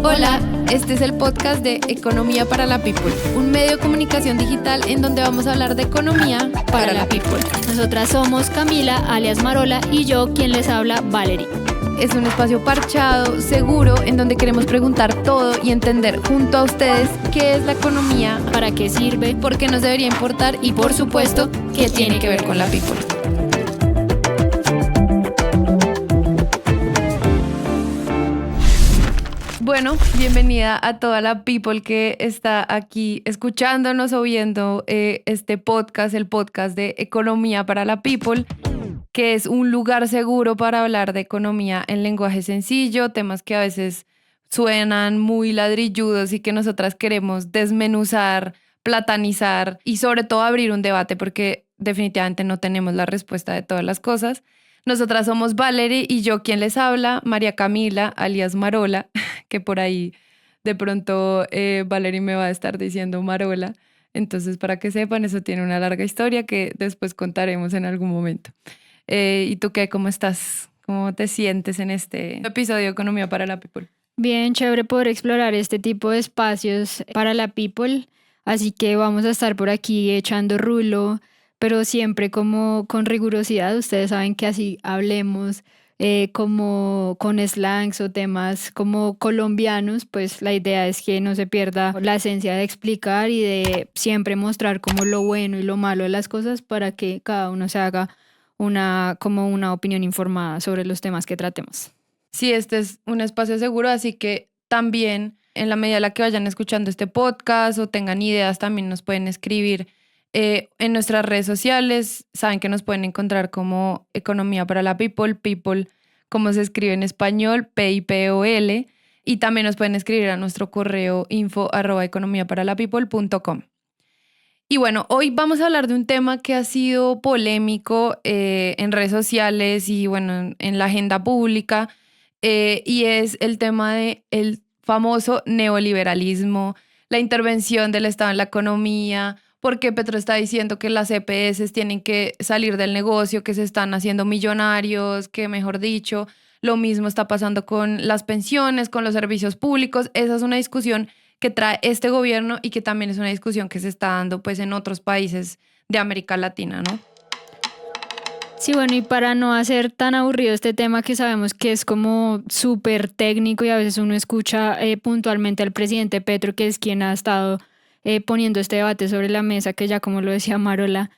Hola, este es el podcast de Economía para la People, un medio de comunicación digital en donde vamos a hablar de economía para la people. Nosotras somos Camila, alias Marola, y yo, quien les habla, Valerie. Es un espacio parchado, seguro, en donde queremos preguntar todo y entender junto a ustedes qué es la economía, ¿Para qué sirve? por qué nos debería importar y, por supuesto, qué tiene que ver con la people. Bueno, bienvenida a toda la people que está aquí escuchándonos o viendo este podcast, el podcast de Economía para la People, que es un lugar seguro para hablar de economía en lenguaje sencillo, temas que a veces suenan muy ladrilludos y que nosotras queremos desmenuzar, platanizar y sobre todo abrir un debate porque definitivamente no tenemos la respuesta de todas las cosas. Nosotras somos Valerie y yo quien les habla, María Camila, alias Marola, que por ahí de pronto Valerie me va a estar diciendo Marola. Entonces, para que sepan, eso tiene una larga historia que después contaremos en algún momento. ¿Y tú qué? ¿Cómo estás? ¿Cómo te sientes en este episodio de Economía para la People? Bien chévere poder explorar este tipo de espacios para la people, así que vamos a estar por aquí echando rulo, pero siempre como con rigurosidad. Ustedes saben que así hablemos como con slangs o temas como colombianos, pues la idea es que no se pierda la esencia de explicar y de siempre mostrar como lo bueno y lo malo de las cosas para que cada uno se haga como una opinión informada sobre los temas que tratemos. Sí, este es un espacio seguro, así que también en la medida en la que vayan escuchando este podcast o tengan ideas, también nos pueden escribir en nuestras redes sociales. Saben que nos pueden encontrar como Economía para la People, People como se escribe en español, P-I-P-O-L, y también nos pueden escribir a nuestro correo info@economiaparaLaPeople.com. Y bueno, hoy vamos a hablar de un tema que ha sido polémico en redes sociales y bueno, en la agenda pública, y es el tema del famoso neoliberalismo, la intervención del Estado en la economía, porque Petro está diciendo que las EPS tienen que salir del negocio, que se están haciendo millonarios, que mejor dicho, lo mismo está pasando con las pensiones, con los servicios públicos. Esa es una discusión que trae este gobierno y que también es una discusión que se está dando pues en otros países de América Latina, ¿no? Sí, bueno, y para no hacer tan aburrido este tema que sabemos que es como súper técnico y a veces uno escucha puntualmente al presidente Petro, que es quien ha estado poniendo este debate sobre la mesa, que ya como lo decía Marola,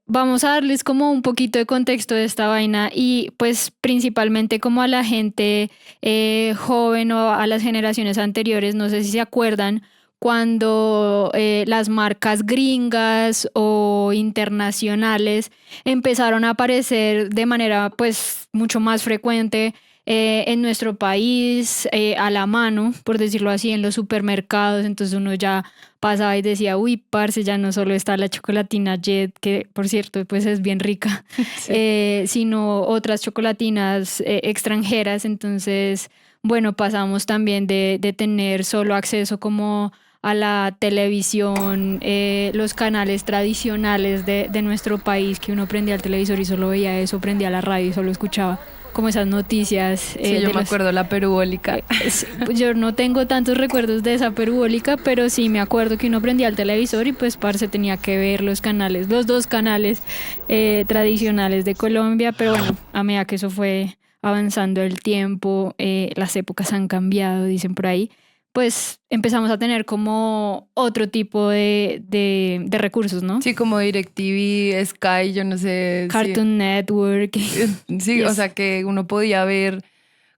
vamos a darles como un poquito de contexto de esta vaina y pues principalmente como a la gente joven o a las generaciones anteriores, no sé si se acuerdan cuando las marcas gringas o internacionales empezaron a aparecer de manera pues mucho más frecuente en nuestro país, a la mano, por decirlo así, en los supermercados. Entonces uno ya pasaba y decía, uy, parce, ya no solo está la chocolatina Jet, que por cierto pues es bien rica, sí. Sino otras chocolatinas extranjeras. Entonces, bueno, pasamos también de tener solo acceso como a la televisión, los canales tradicionales de nuestro país, que uno prendía el televisor y solo veía eso, prendía la radio y solo escuchaba como esas noticias. Sí, yo me acuerdo la perubólica. Yo no tengo tantos recuerdos de esa perubólica, pero sí me acuerdo que uno prendía el televisor y pues parce tenía que ver los canales, los dos canales tradicionales de Colombia. Pero bueno, a medida que eso fue avanzando el tiempo, las épocas han cambiado, dicen por ahí, pues empezamos a tener como otro tipo de recursos, ¿no? Sí, como DirecTV, Sky, yo no sé. Cartoon Network. Sí, yes. O sea que uno podía ver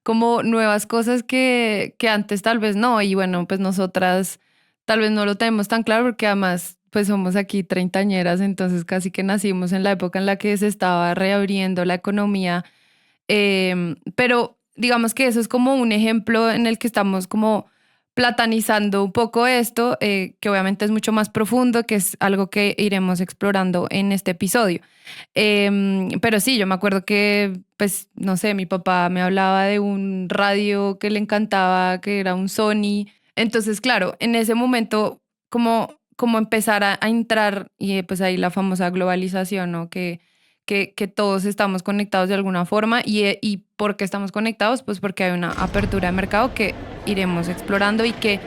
como nuevas cosas que antes tal vez no. Y bueno, pues nosotras tal vez no lo tenemos tan claro porque además pues somos aquí treintañeras, entonces casi que nacimos en la época en la que se estaba reabriendo la economía. Pero digamos que eso es como un ejemplo en el que estamos como platanizando un poco esto, que obviamente es mucho más profundo, que es algo que iremos explorando en este episodio. Pero sí, yo me acuerdo que, pues, no sé, mi papá me hablaba de un radio que le encantaba, que era un Sony. Entonces, claro, en ese momento, como empezar a entrar, y pues ahí la famosa globalización, ¿no? Que todos estamos conectados de alguna forma. ¿Y por qué estamos conectados? Pues porque hay una apertura de mercado que iremos explorando y que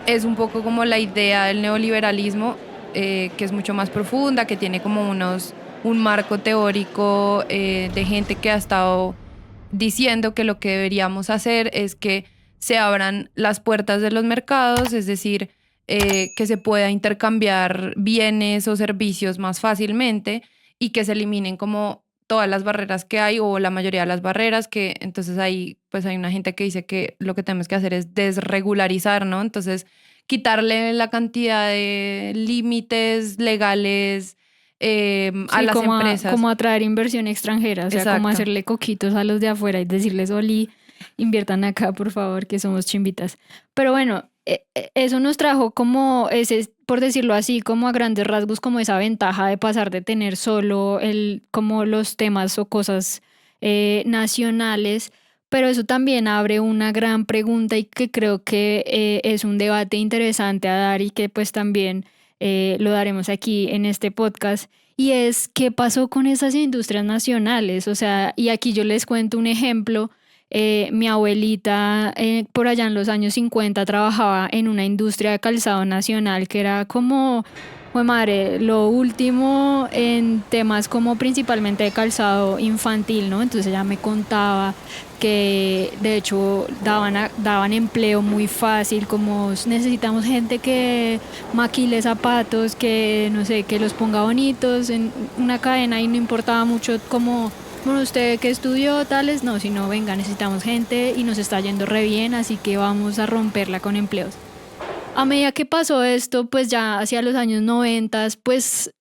es un poco como la idea del neoliberalismo, que es mucho más profunda, que tiene como un marco teórico de gente que ha estado diciendo que lo que deberíamos hacer es que se abran las puertas de los mercados, es decir, que se pueda intercambiar bienes o servicios más fácilmente y que se eliminen como todas las barreras que hay o la mayoría de las barreras, que entonces ahí pues hay una gente que dice que lo que tenemos que hacer es desregularizar, ¿no? Entonces quitarle la cantidad de límites legales a Sí, las empresas. como atraer inversión extranjera, o sea, como Exacto. hacerle coquitos a los de afuera y decirles, Oli, inviertan acá, por favor, que somos chimbitas. Pero bueno, eso nos trajo como ese, por decirlo así, como a grandes rasgos, como esa ventaja de pasar de tener solo como los temas o cosas nacionales. Pero eso también abre una gran pregunta y que creo que es un debate interesante a dar y que pues también lo daremos aquí en este podcast, y es qué pasó con esas industrias nacionales. O sea, y aquí yo les cuento un ejemplo. Mi abuelita por allá en los años 50 trabajaba en una industria de calzado nacional que era como, pues madre, lo último en temas como principalmente de calzado infantil, ¿no? Entonces ella me contaba que de hecho daban empleo muy fácil, como necesitamos gente que maquile zapatos, que no sé, que los ponga bonitos en una cadena, y no importaba mucho como, bueno, usted que estudió tales, no, sino venga, necesitamos gente y nos está yendo re bien, así que vamos a romperla con empleos. A medida que pasó esto, pues ya hacia los años 90, pues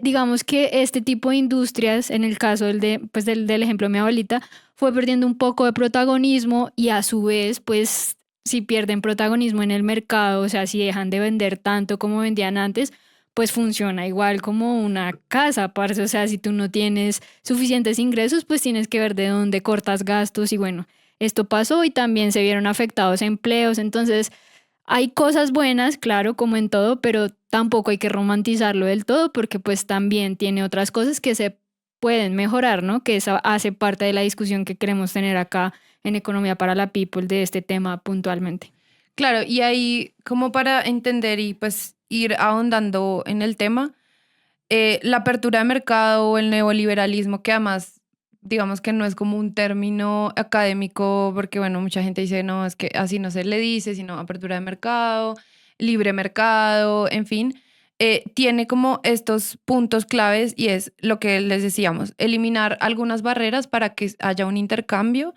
digamos que este tipo de industrias, en el caso pues del ejemplo de mi abuelita, fue perdiendo un poco de protagonismo, y a su vez, pues si pierden protagonismo en el mercado, o sea, si dejan de vender tanto como vendían antes, pues funciona igual como una casa, parce. O sea, si tú no tienes suficientes ingresos, pues tienes que ver de dónde cortas gastos, y bueno, esto pasó y también se vieron afectados empleos. Entonces, hay cosas buenas, claro, como en todo, pero tampoco hay que romantizarlo del todo, porque pues también tiene otras cosas que se pueden mejorar, ¿no? Que eso hace parte de la discusión que queremos tener acá en Economía para la People de este tema puntualmente. Claro, y ahí como para entender y pues ir ahondando en el tema, la apertura de mercado o el neoliberalismo, que además digamos que no es como un término académico, porque bueno, mucha gente dice, no, es que así no se le dice, sino apertura de mercado, libre mercado, en fin, tiene como estos puntos claves y es lo que les decíamos, eliminar algunas barreras para que haya un intercambio,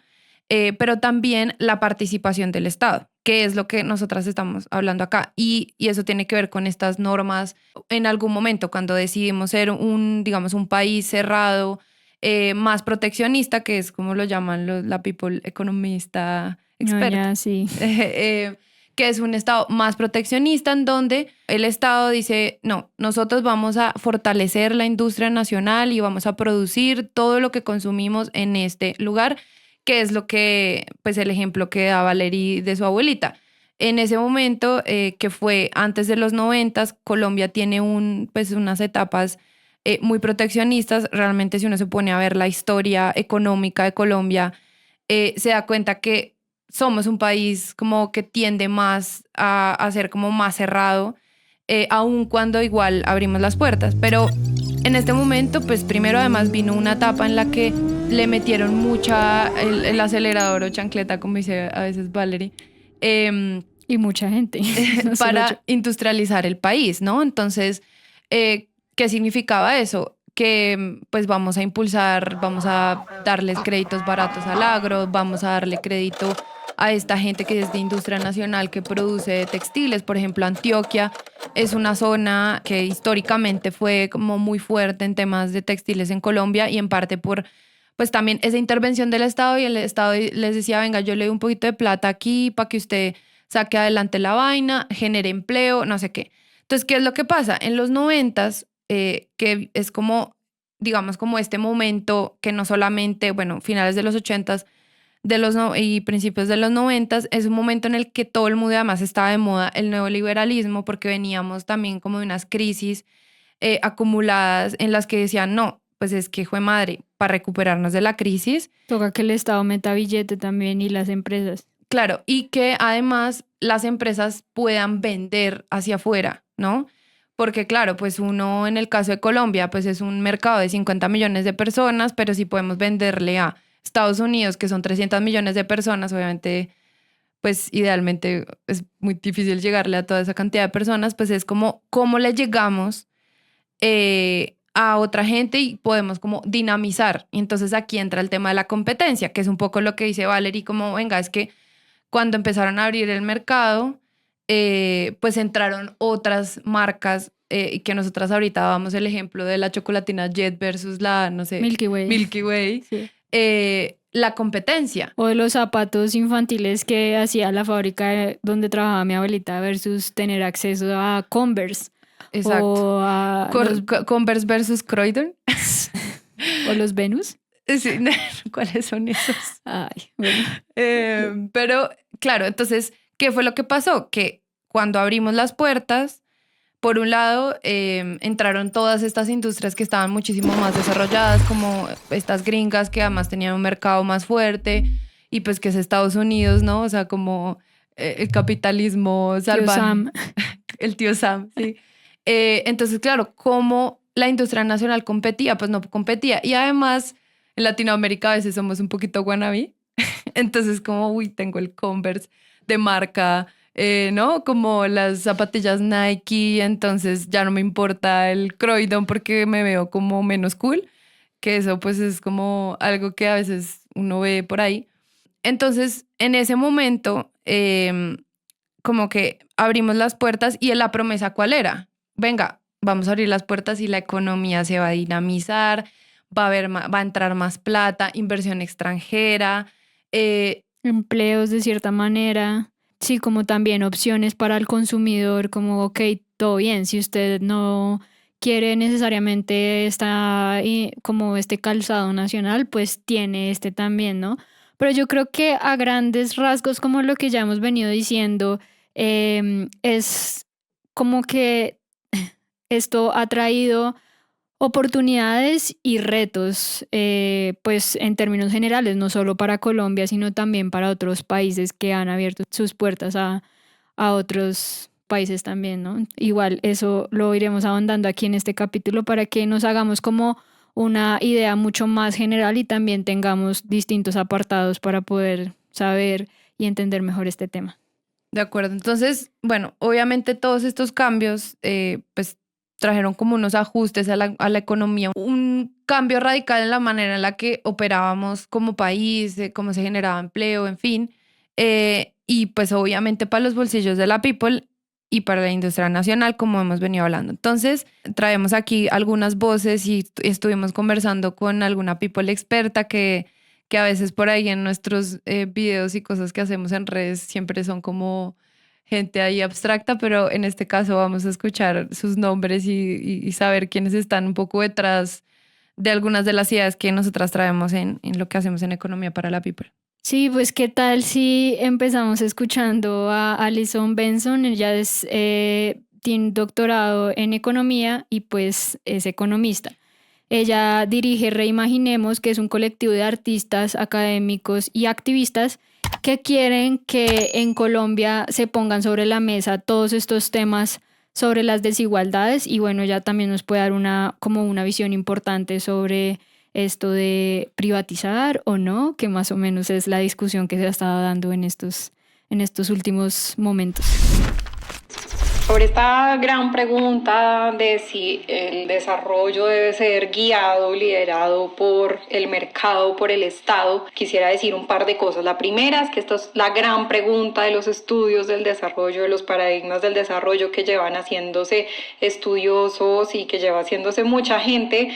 pero también la participación del Estado, que es lo que nosotras estamos hablando acá. Y eso tiene que ver con estas normas. En algún momento, cuando decidimos ser digamos, un país cerrado, más proteccionista, que es como lo llaman la people economista No, experta, ya sí. que es un Estado más proteccionista en donde el Estado dice, no, nosotros vamos a fortalecer la industria nacional y vamos a producir todo lo que consumimos en este lugar, que es lo que, pues el ejemplo que da Valerie de su abuelita. En ese momento, que fue antes de los 90, Colombia tiene pues unas etapas muy proteccionistas. Realmente, si uno se pone a ver la historia económica de Colombia, se da cuenta que somos un país como que tiende más a ser como más cerrado, aun cuando igual abrimos las puertas. Pero en este momento, pues primero además vino una etapa en la que le metieron mucha el acelerador o chancleta, como dice a veces Valerie, em, Y mucha gente, no solo yo. para industrializar el país, ¿no? Entonces, ¿qué significaba eso? Que pues vamos a impulsar, vamos a darles créditos baratos al agro, vamos a darle crédito a esta gente que es de industria nacional que produce textiles. Por ejemplo, Antioquia es una zona que históricamente fue como muy fuerte en temas de textiles en Colombia, y en parte por pues también esa intervención del Estado, y el Estado les decía, venga, yo le doy un poquito de plata aquí para que usted saque adelante la vaina, genere empleo, no sé qué. Entonces, ¿qué es lo que pasa? En los 90, que es como, digamos, como este momento que no solamente, bueno, finales de los 80 y principios de los 90, es un momento en el que todo el mundo, además estaba de moda el neoliberalismo, porque veníamos también como de unas crisis acumuladas en las que decían, no, pues es que fue madre, para recuperarnos de la crisis. Toca que el Estado meta billete también y las empresas. Claro, y que además las empresas puedan vender hacia afuera, ¿no? Porque claro, pues uno en el caso de Colombia, pues es un mercado de 50 millones de personas, pero si podemos venderle a Estados Unidos, que son 300 millones de personas, obviamente, pues idealmente es muy difícil llegarle a toda esa cantidad de personas, pues es como cómo le llegamos a otra gente y podemos como dinamizar. Y entonces aquí entra el tema de la competencia, que es un poco lo que dice Valerie, como venga, es que cuando empezaron a abrir el mercado, pues entraron otras marcas y que nosotras ahorita dábamos el ejemplo de la chocolatina Jet versus la, no sé, Milky Way. Milky Way, Sí. la competencia. O de los zapatos infantiles que hacía la fábrica donde trabajaba mi abuelita versus tener acceso a Converse. Exacto. O a Converse versus Croydon. o los Venus. Sí, ¿cuáles son esos? Ay, bueno. Pero claro, entonces, ¿qué fue lo que pasó? Que cuando abrimos las puertas, por un lado, entraron todas estas industrias que estaban muchísimo más desarrolladas, como estas gringas que además tenían un mercado más fuerte y pues que es Estados Unidos, ¿no? O sea, como el capitalismo salvaje. Tío Sam. El tío Sam, sí. Entonces, claro, ¿cómo la industria nacional competía? Pues no competía. Y además, en Latinoamérica a veces somos un poquito wannabe. Entonces, como, uy, tengo el Converse de marca, ¿no? Como las zapatillas Nike, entonces ya no me importa el Croydon porque me veo como menos cool, que eso pues es como algo que a veces uno ve por ahí. Entonces, en ese momento, como que abrimos las puertas y la promesa, ¿cuál era? Venga, vamos a abrir las puertas y la economía se va a dinamizar, va a entrar más plata, inversión extranjera. Empleos de cierta manera. Sí, como también opciones para el consumidor, como, ok, todo bien, si usted no quiere necesariamente como este calzado nacional, pues tiene este también, ¿no? Pero yo creo que a grandes rasgos, como lo que ya hemos venido diciendo, es como que esto ha traído oportunidades y retos, pues en términos generales, no solo para Colombia, sino también para otros países que han abierto sus puertas a otros países también, ¿no? Igual eso lo iremos ahondando aquí en este capítulo para que nos hagamos como una idea mucho más general y también tengamos distintos apartados para poder saber y entender mejor este tema. De acuerdo. Entonces, bueno, obviamente todos estos cambios, pues trajeron como unos ajustes a la economía, un cambio radical en la manera en la que operábamos como país, cómo se generaba empleo, en fin. Y pues obviamente para los bolsillos de la people y para la industria nacional, como hemos venido hablando. Entonces, traemos aquí algunas voces y estuvimos conversando con alguna people experta que a veces por ahí en nuestros videos y cosas que hacemos en redes siempre son como gente ahí abstracta, pero en este caso vamos a escuchar sus nombres y saber quiénes están un poco detrás de algunas de las ideas que nosotras traemos en lo que hacemos en Economía para la People. Sí, pues qué tal si empezamos escuchando a Alison Benson. Ella tiene un doctorado en economía y pues es economista. Ella dirige Reimaginemos, que es un colectivo de artistas, académicos y activistas que quieren que en Colombia se pongan sobre la mesa todos estos temas sobre las desigualdades y bueno, ella también nos puede dar como una visión importante sobre esto de privatizar o no, que más o menos es la discusión que se ha estado dando en estos últimos momentos. Sobre esta gran pregunta de si el desarrollo debe ser guiado, liderado por el mercado, por el Estado, quisiera decir un par de cosas. La primera es que esta es la gran pregunta de los estudios del desarrollo, de los paradigmas del desarrollo que llevan haciéndose estudiosos y que lleva haciéndose mucha gente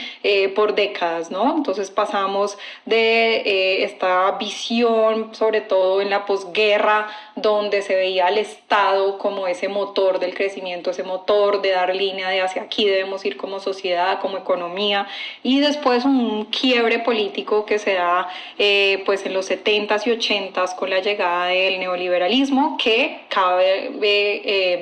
por décadas, ¿no? Entonces pasamos de esta visión, sobre todo en la posguerra, donde se veía al Estado como ese motor del crecimiento, ese motor de dar línea de hacia aquí debemos ir como sociedad, como economía, y después un quiebre político que se da pues en los 70s y 80s con la llegada del neoliberalismo, que cabe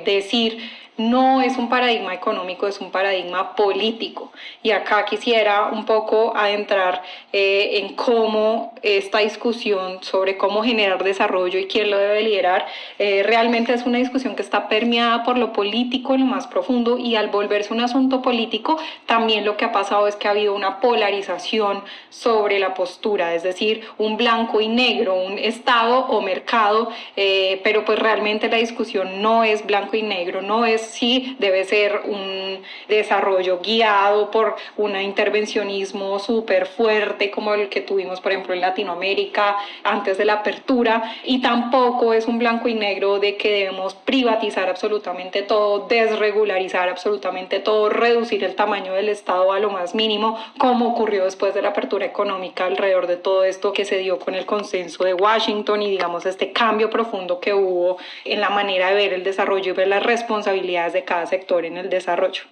decir no es un paradigma económico, es un paradigma político. Y acá quisiera un poco adentrar en cómo esta discusión sobre cómo generar desarrollo y quién lo debe liderar, realmente es una discusión que está permeada por lo político en lo más profundo, y al volverse un asunto político, también lo que ha pasado es que ha habido una polarización sobre la postura, es decir, un blanco y negro, un Estado o mercado, pero pues realmente la discusión no es blanco y negro, no es si debe ser un desarrollo guiado por un intervencionismo súper fuerte como el que tuvimos, por ejemplo, en Latinoamérica antes de la apertura, y tampoco es un blanco y negro de que debemos privatizar absolutamente todo, desregularizar absolutamente todo, reducir el tamaño del Estado a lo más mínimo, como ocurrió después de la apertura económica alrededor de todo esto que se dio con el consenso de Washington y digamos este cambio profundo que hubo en la manera de ver el desarrollo y ver las responsabilidades de cada sector en el desarrollo.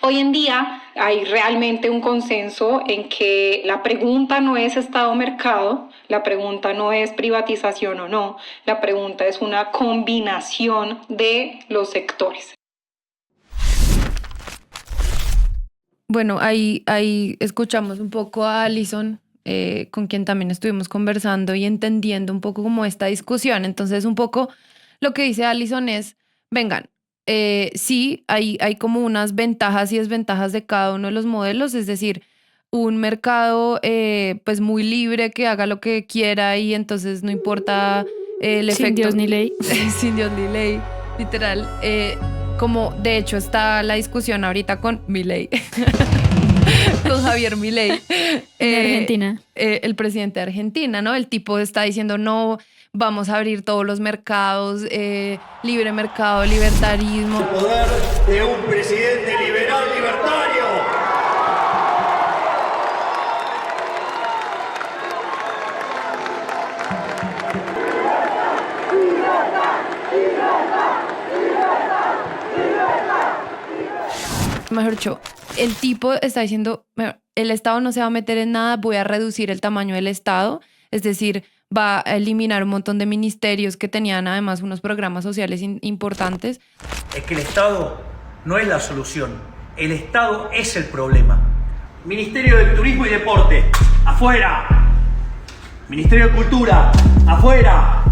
Hoy en día hay realmente un consenso en que la pregunta no es Estado-mercado, la pregunta no es privatización o no, la pregunta es una combinación de los sectores. Bueno, ahí escuchamos un poco a Alison, con quien también estuvimos conversando y entendiendo un poco como esta discusión. Entonces, un poco lo que dice Alison es, vengan, sí, hay como unas ventajas y desventajas de cada uno de los modelos, es decir, un mercado pues muy libre que haga lo que quiera y entonces no importa el efecto. Sin Dios ni ley. Sin Dios ni ley, literal. Como de hecho está la discusión ahorita con Milei, con Javier Milei. En Argentina. El presidente de Argentina, ¿no? El tipo está diciendo, no, vamos a abrir todos los mercados, libre mercado, libertarismo. El poder de un presidente liberal libertario. Mejor dicho, el tipo está diciendo, el Estado no se va a meter en nada, voy a reducir el tamaño del Estado, es decir, va a eliminar un montón de ministerios que tenían además unos programas sociales importantes. Es que el Estado no es la solución, el Estado es el problema. Ministerio de Turismo y Deporte, afuera. Ministerio de Cultura, afuera.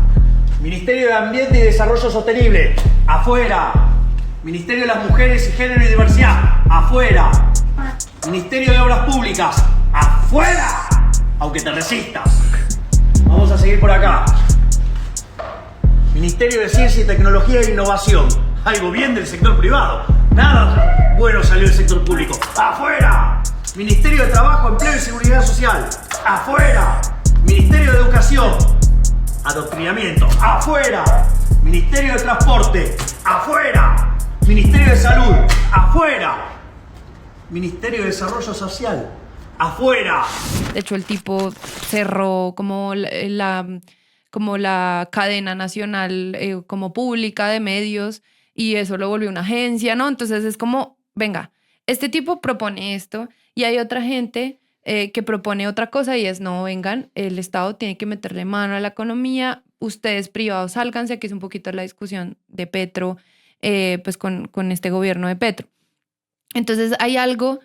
Ministerio de Ambiente y Desarrollo Sostenible, afuera. Ministerio de las Mujeres y Género y Diversidad, afuera. Ministerio de Obras Públicas, afuera. Aunque te resistas. Vamos a seguir por acá. Ministerio de Ciencia y Tecnología e Innovación. Algo bien del sector privado. Nada bueno salió del sector público. ¡Afuera! Ministerio de Trabajo, Empleo y Seguridad Social. ¡Afuera! Ministerio de Educación. Adoctrinamiento. ¡Afuera! Ministerio de Transporte. ¡Afuera! Ministerio de Salud. ¡Afuera! Ministerio de Desarrollo Social. ¡Afuera! De hecho, el tipo cerró como la cadena nacional como pública de medios y eso lo volvió una agencia, ¿no? Entonces es como, venga, este tipo propone esto y hay otra gente que propone otra cosa y es, no, vengan, el Estado tiene que meterle mano a la economía, ustedes privados sálganse, que es un poquito la discusión de Petro, pues con este gobierno de Petro. Entonces hay algo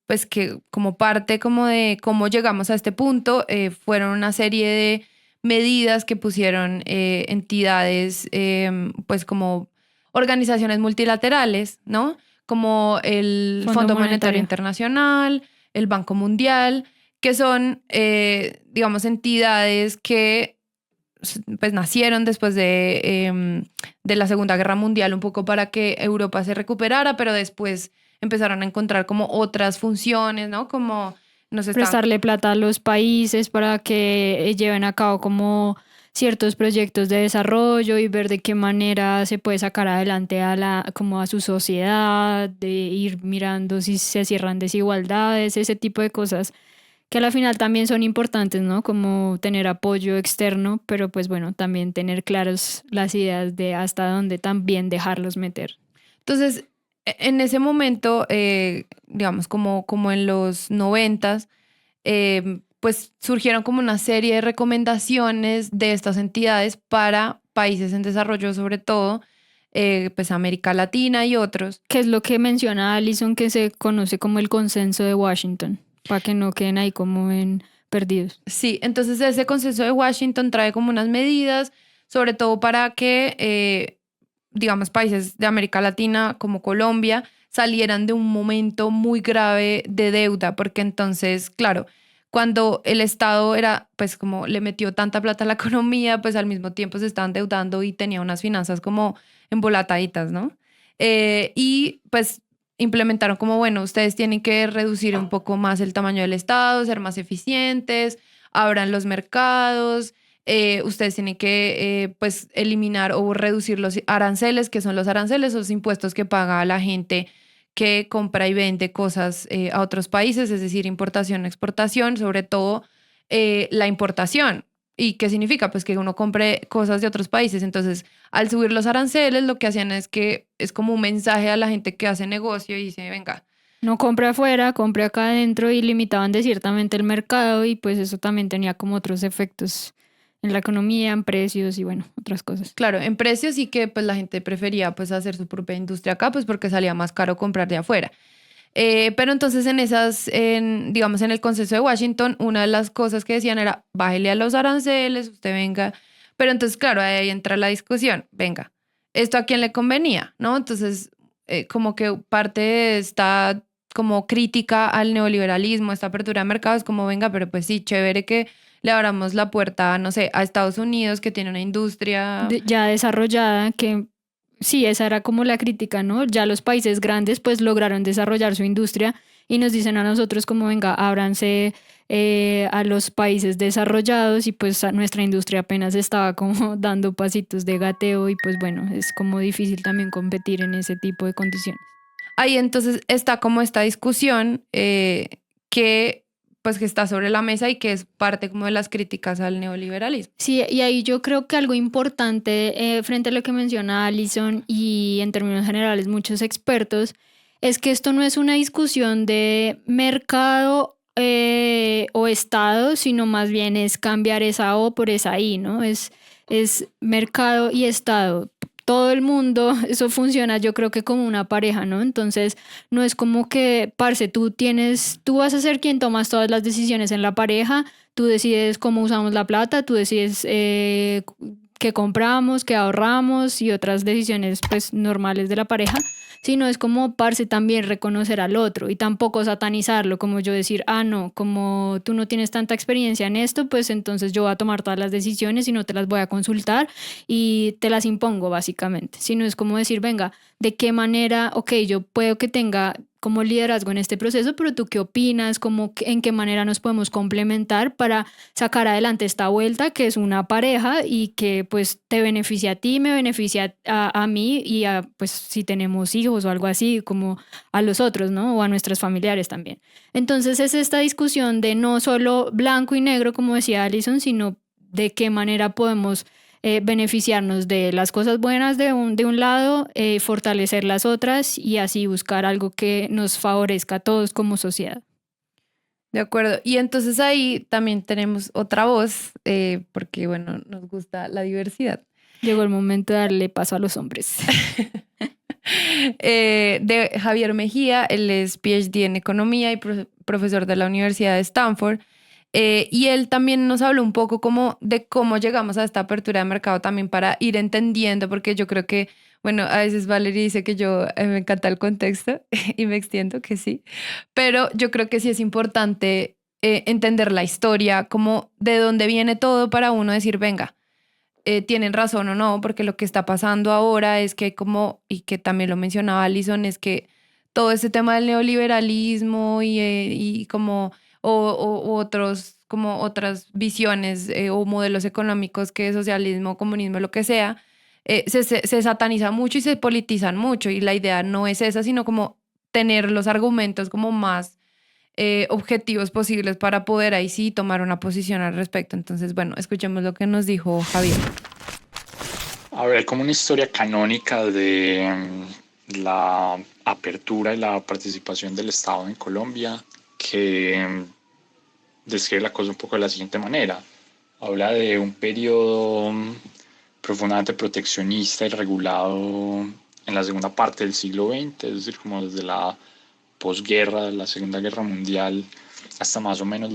pues que como parte como de cómo llegamos a este punto, fueron una serie de medidas que pusieron entidades, pues como organizaciones multilaterales, ¿no? Como el Fondo Monetario Internacional, el Banco Mundial, que son, digamos, entidades que pues nacieron después de la Segunda Guerra Mundial, un poco para que Europa se recuperara, pero después empezaron a encontrar como otras funciones, ¿no? Como prestarle plata a los países para que lleven a cabo como ciertos proyectos de desarrollo y ver de qué manera se puede sacar adelante como a su sociedad, de ir mirando si se cierran desigualdades, ese tipo de cosas que a la final también son importantes, ¿no? Como tener apoyo externo, pero pues bueno, también tener claras las ideas de hasta dónde también dejarlos meter. Entonces, en ese momento, digamos, como en los 90s, pues surgieron como una serie de recomendaciones de estas entidades para países en desarrollo, sobre todo, pues América Latina y otros. Que es lo que menciona Alison, que se conoce como el consenso de Washington, para que no queden ahí como en perdidos. Sí, entonces ese consenso de Washington trae como unas medidas, sobre todo para que, digamos, países de América Latina como Colombia salieran de un momento muy grave de deuda, porque entonces, claro, cuando el Estado era, pues como le metió tanta plata a la economía, pues al mismo tiempo se estaba endeudando y tenía unas finanzas como embolataditas, ¿no? Y pues implementaron como, bueno, ustedes tienen que reducir un poco más el tamaño del Estado, ser más eficientes, abran los mercados, ustedes tienen que pues eliminar o reducir los aranceles, que son los aranceles, los impuestos que paga la gente que compra y vende cosas a otros países, es decir, importación, exportación, sobre todo la importación. ¿Y qué significa? Pues que uno compre cosas de otros países. Entonces, al subir los aranceles, lo que hacían es que es como un mensaje a la gente que hace negocio y dice, venga, No compre afuera, compre acá adentro y limitaban ciertamente el mercado y pues eso también tenía como otros efectos en la economía, en precios y bueno, otras cosas. claro, en precios sí que pues la gente prefería pues hacer su propia industria acá, pues porque salía más caro comprar de afuera. Pero entonces digamos, en el consenso de Washington, una de las cosas que decían era, bájele a los aranceles, usted venga. Pero entonces, claro, ahí entra la discusión, venga, ¿esto a quién le convenía? ¿No? Entonces, como que parte de esta como crítica al neoliberalismo, esta apertura de mercados, como venga, pero pues sí, chévere que le abramos la puerta, no sé, a Estados Unidos, que tiene una industria. Ya desarrollada, que sí, esa era como la crítica, ¿no? Ya los países grandes pues lograron desarrollar su industria y nos dicen a nosotros como venga, ábranse a los países desarrollados y pues nuestra industria apenas estaba como dando pasitos de gateo y pues bueno, es como difícil también competir en ese tipo de condiciones. Ahí entonces está como esta discusión que pues que está sobre la mesa y que es parte como de las críticas al neoliberalismo. Sí, y ahí yo creo que algo importante frente a lo que menciona Alison y en términos generales muchos expertos, es que esto no es una discusión de mercado o Estado, sino más bien es cambiar esa O por esa I, ¿no? Es mercado y Estado. Todo el mundo, eso funciona yo creo que como una pareja, ¿no? Entonces no es como que, parce, tú vas a ser quien tomas todas las decisiones en la pareja, tú decides cómo usamos la plata, tú decides qué compramos, qué ahorramos y otras decisiones pues normales de la pareja, sino es como, parce, también reconocer al otro y tampoco satanizarlo, como yo decir, ah, no, como tú no tienes tanta experiencia en esto, pues entonces yo voy a tomar todas las decisiones y no te las voy a consultar y te las impongo básicamente, sino es como decir, venga, ¿de qué manera, ok, yo puedo que tenga como liderazgo en este proceso, pero tú qué opinas, en qué manera nos podemos complementar para sacar adelante esta vuelta que es una pareja y que pues te beneficia a ti, me beneficia a mí y a pues si tenemos hijos o algo así, como a los otros, ¿no? O a nuestros familiares también. Entonces es esta discusión de no solo blanco y negro, como decía Alison, sino de qué manera podemos beneficiarnos de las cosas buenas de un lado, fortalecer las otras y así buscar algo que nos favorezca a todos como sociedad. De acuerdo. Y entonces ahí también tenemos otra voz, porque bueno, nos gusta la diversidad. Llegó el momento de darle paso a los hombres. De Javier Mejía, él es PhD en economía y profesor de la Universidad de Stanford. Y él también nos habló un poco como de cómo llegamos a esta apertura de mercado también para ir entendiendo, porque yo creo que, bueno, a veces Valerie dice que yo me encanta el contexto y me extiendo que sí, pero yo creo que sí es importante entender la historia, como de dónde viene todo para uno decir, venga, tienen razón o no, porque lo que está pasando ahora es que como, y que también lo mencionaba Alison, es que todo este tema del neoliberalismo y como o otros, como otras visiones o modelos económicos que socialismo, comunismo, lo que sea, se sataniza mucho y se politizan mucho y la idea no es esa, sino como tener los argumentos como más objetivos posibles para poder ahí sí tomar una posición al respecto. Entonces, bueno, escuchemos lo que nos dijo Javier. A ver, como una historia canónica de la apertura y la participación del Estado en Colombia que describe la cosa un poco de la siguiente manera. Habla de un periodo profundamente proteccionista y regulado en la segunda parte del siglo XX, es decir, como desde la posguerra, la Segunda Guerra Mundial, hasta más o menos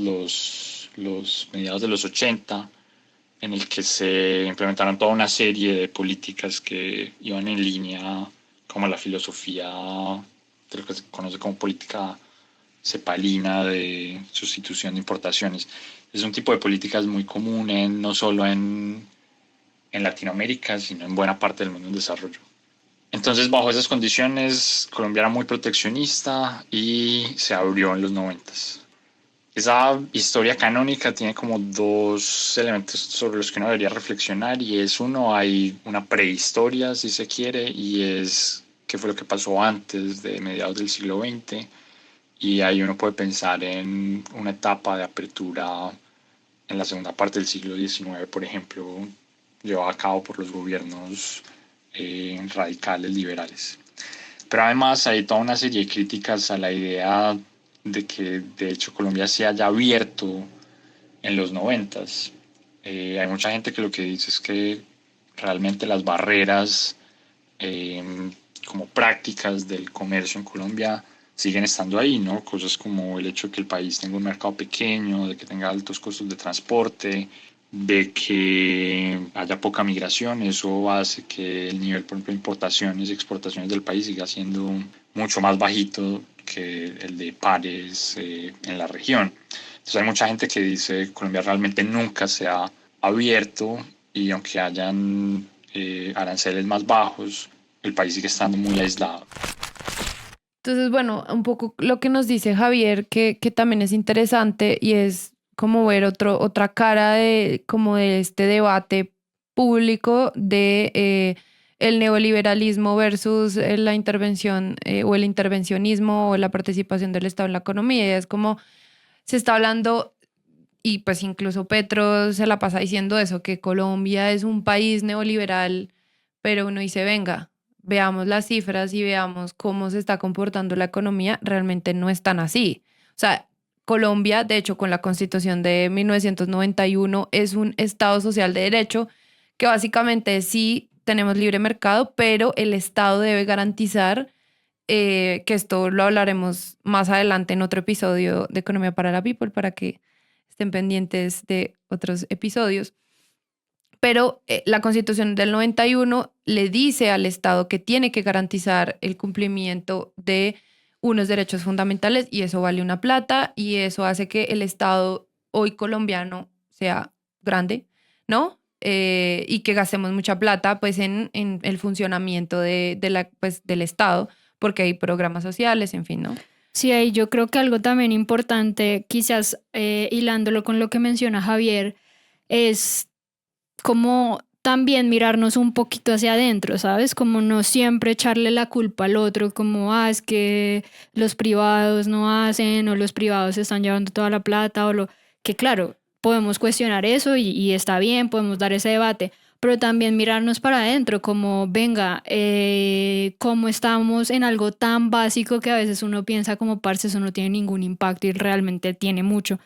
los mediados de los 80, en el que se implementaron toda una serie de políticas que iban en línea como la filosofía de lo que se conoce como política cepalina de sustitución de importaciones. Es un tipo de políticas muy común no solo en Latinoamérica, sino en buena parte del mundo en desarrollo. Entonces, bajo esas condiciones, Colombia era muy proteccionista y se abrió en los 90s. Esa historia canónica tiene como dos elementos sobre los que uno debería reflexionar, y es uno, hay una prehistoria, si se quiere, y es qué fue lo que pasó antes de mediados del siglo XX, y ahí uno puede pensar en una etapa de apertura en la segunda parte del siglo XIX, por ejemplo, llevada a cabo por los gobiernos radicales, liberales. Pero además hay toda una serie de críticas a la idea de que de hecho Colombia se haya abierto en los 90s. Hay mucha gente que lo que dice es que realmente las barreras como prácticas del comercio en Colombia siguen estando ahí, ¿no? Cosas como el hecho de que el país tenga un mercado pequeño, de que tenga altos costos de transporte, de que haya poca migración. Eso hace que el nivel, por ejemplo, de importaciones y exportaciones del país siga siendo mucho más bajito que el de pares en la región. Entonces hay mucha gente que dice que Colombia realmente nunca se ha abierto, y aunque hayan aranceles más bajos, el país sigue estando muy aislado. Entonces, bueno, un poco lo que nos dice Javier, que también es interesante, y es como ver otra cara de este debate público de el neoliberalismo versus la intervención o el intervencionismo o la participación del Estado en la economía. Y es como se está hablando, y pues incluso Petro se la pasa diciendo eso, que Colombia es un país neoliberal, pero uno dice, venga, veamos las cifras y veamos cómo se está comportando la economía. Realmente no es tan así. O sea, Colombia, de hecho, con la Constitución de 1991, es un Estado social de derecho, que básicamente sí tenemos libre mercado, pero el Estado debe garantizar, que esto lo hablaremos más adelante en otro episodio de Economía para la People, para que estén pendientes de otros episodios. Pero la Constitución del 91 le dice al Estado que tiene que garantizar el cumplimiento de unos derechos fundamentales, y eso vale una plata, y eso hace que el Estado hoy colombiano sea grande, ¿no? Y que gastemos mucha plata pues en el funcionamiento del Estado, porque hay programas sociales, en fin, ¿no? Sí, ahí yo creo que algo también importante, quizás hilándolo con lo que menciona Javier, es como también mirarnos un poquito hacia adentro, ¿sabes? Como no siempre echarle la culpa al otro, como, es que los privados no hacen, o los privados están llevando toda la plata, que claro, podemos cuestionar eso y está bien, podemos dar ese debate, pero también mirarnos para adentro, como, venga, como estamos en algo tan básico que a veces uno piensa como, parce, eso no tiene ningún impacto, y realmente tiene mucho,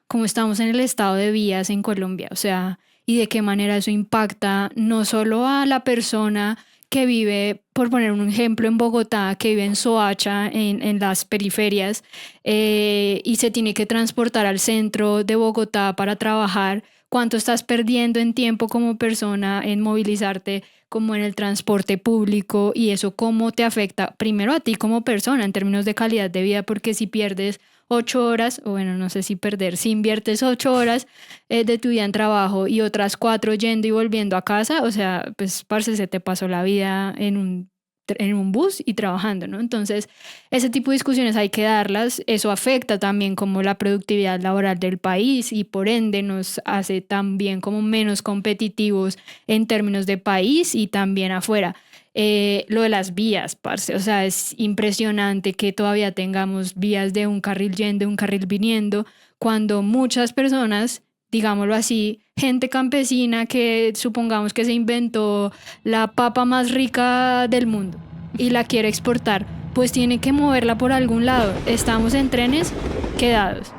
como estamos en el estado de vías en Colombia, o sea, y de qué manera eso impacta no solo a la persona que vive, por poner un ejemplo, en Bogotá, que vive en Soacha, en las periferias, y se tiene que transportar al centro de Bogotá para trabajar. ¿Cuánto estás perdiendo en tiempo como persona en movilizarte como en el transporte público? Y eso cómo te afecta primero a ti como persona en términos de calidad de vida, porque si pierdes 8 horas, o bueno, no sé si perder, si inviertes 8 horas de tu día en trabajo y otras 4 yendo y volviendo a casa, o sea, pues parce, se te pasó la vida en un bus y trabajando, ¿no? Entonces, ese tipo de discusiones hay que darlas. Eso afecta también como la productividad laboral del país, y por ende nos hace también como menos competitivos en términos de país y también afuera. Lo de las vías, parce, o sea, es impresionante que todavía tengamos vías de un carril yendo, un carril viniendo, cuando muchas personas, digámoslo así, gente campesina que supongamos que se inventó la papa más rica del mundo y la quiere exportar, pues tiene que moverla por algún lado. Estamos en trenes, quedados.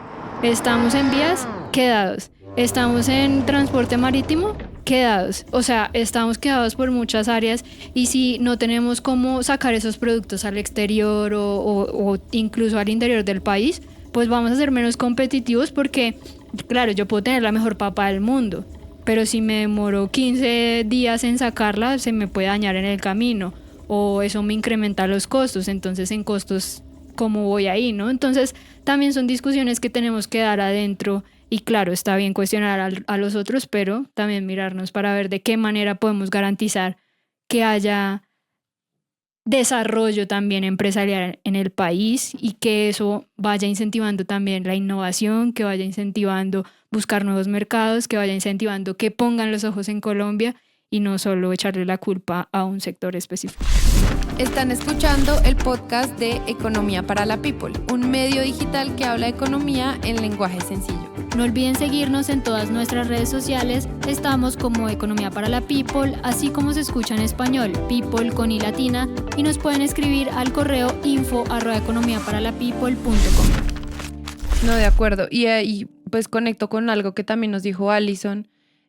Estamos en vías, quedados. Estamos en transporte marítimo, quedados, o sea, estamos quedados por muchas áreas y si no tenemos cómo sacar esos productos al exterior o incluso al interior del país, pues vamos a ser menos competitivos porque, claro, yo puedo tener la mejor papa del mundo, pero si me demoro 15 días en sacarla, se me puede dañar en el camino o eso me incrementa los costos, entonces en costos, ¿cómo voy ahí, no? Entonces también son discusiones que tenemos que dar adentro y claro, está bien cuestionar a los otros, pero también mirarnos para ver de qué manera podemos garantizar que haya desarrollo también empresarial en el país y que eso vaya incentivando también la innovación, que vaya incentivando buscar nuevos mercados, que vaya incentivando que pongan los ojos en Colombia y no solo echarle la culpa a un sector específico. Están escuchando el podcast de Economía para la People, un medio digital que habla de economía en lenguaje sencillo. No olviden seguirnos en todas nuestras redes sociales, estamos como Economía para la People, así como se escucha en español, people con i latina, y nos pueden escribir al correo info@economiaparalapeople.com. No, de acuerdo. Y ahí pues conecto con algo que también nos dijo Alison,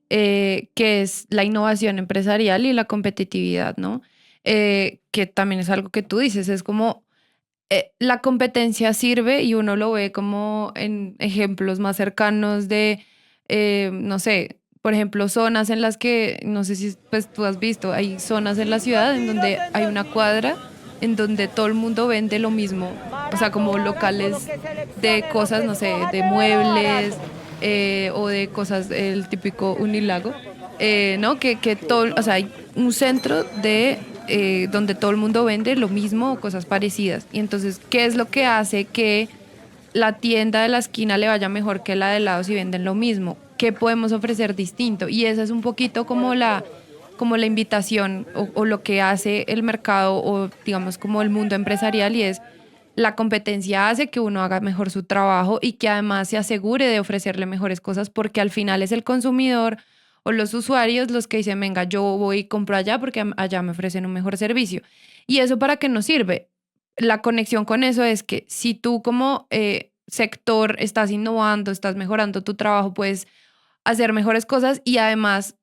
que es la innovación empresarial y la competitividad, ¿no? Que también es algo que tú dices, es como la competencia sirve y uno lo ve como en ejemplos más cercanos de, no sé, por ejemplo, zonas en las que, no sé si pues, tú has visto, hay zonas en la ciudad en donde hay una cuadra en donde todo el mundo vende lo mismo, o sea, como locales de cosas, no sé, de muebles o de cosas, el típico Unilago, ¿no? Que todo, o sea, hay un centro de donde todo el mundo vende lo mismo o cosas parecidas. Y entonces, ¿qué es lo que hace que la tienda de la esquina le vaya mejor que la de lado si venden lo mismo? ¿Qué podemos ofrecer distinto? Y esa es un poquito como la invitación o lo que hace el mercado o digamos como el mundo empresarial, y es la competencia hace que uno haga mejor su trabajo y que además se asegure de ofrecerle mejores cosas, porque al final es el consumidor o los usuarios los que dicen, venga, yo voy y compro allá porque allá me ofrecen un mejor servicio. ¿Y eso para qué nos sirve? La conexión con eso es que si tú como sector estás innovando, estás mejorando tu trabajo, puedes hacer mejores cosas y además,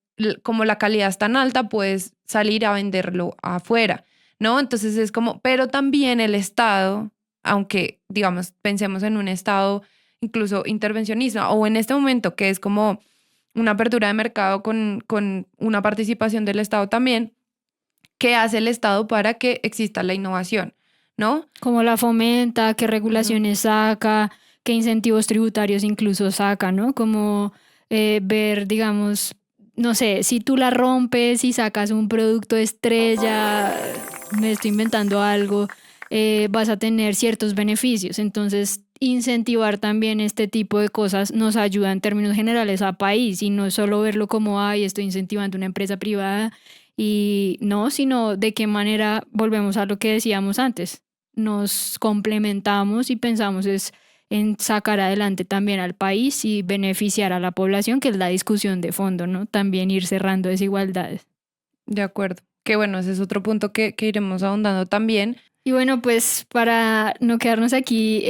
como la calidad es tan alta, puedes salir a venderlo afuera, ¿no? Entonces es como, pero también el Estado, aunque digamos, pensemos en un Estado incluso intervencionista o en este momento que es como una apertura de mercado con una participación del Estado también, ¿qué hace el Estado para que exista la innovación? ¿No? Cómo la fomenta, qué regulaciones saca, qué incentivos tributarios incluso saca, ¿no? Como ver, digamos, no sé, si tú la rompes y sacas un producto estrella, me estoy inventando algo, vas a tener ciertos beneficios. Entonces, incentivar también este tipo de cosas nos ayuda en términos generales a país y no solo verlo como, ay, estoy incentivando una empresa privada y no, sino de qué manera volvemos a lo que decíamos antes. Nos complementamos y pensamos es en sacar adelante también al país y beneficiar a la población, que es la discusión de fondo, ¿no? También ir cerrando desigualdades. De acuerdo. Que bueno, ese es otro punto que iremos ahondando también. Y bueno, pues para no quedarnos aquí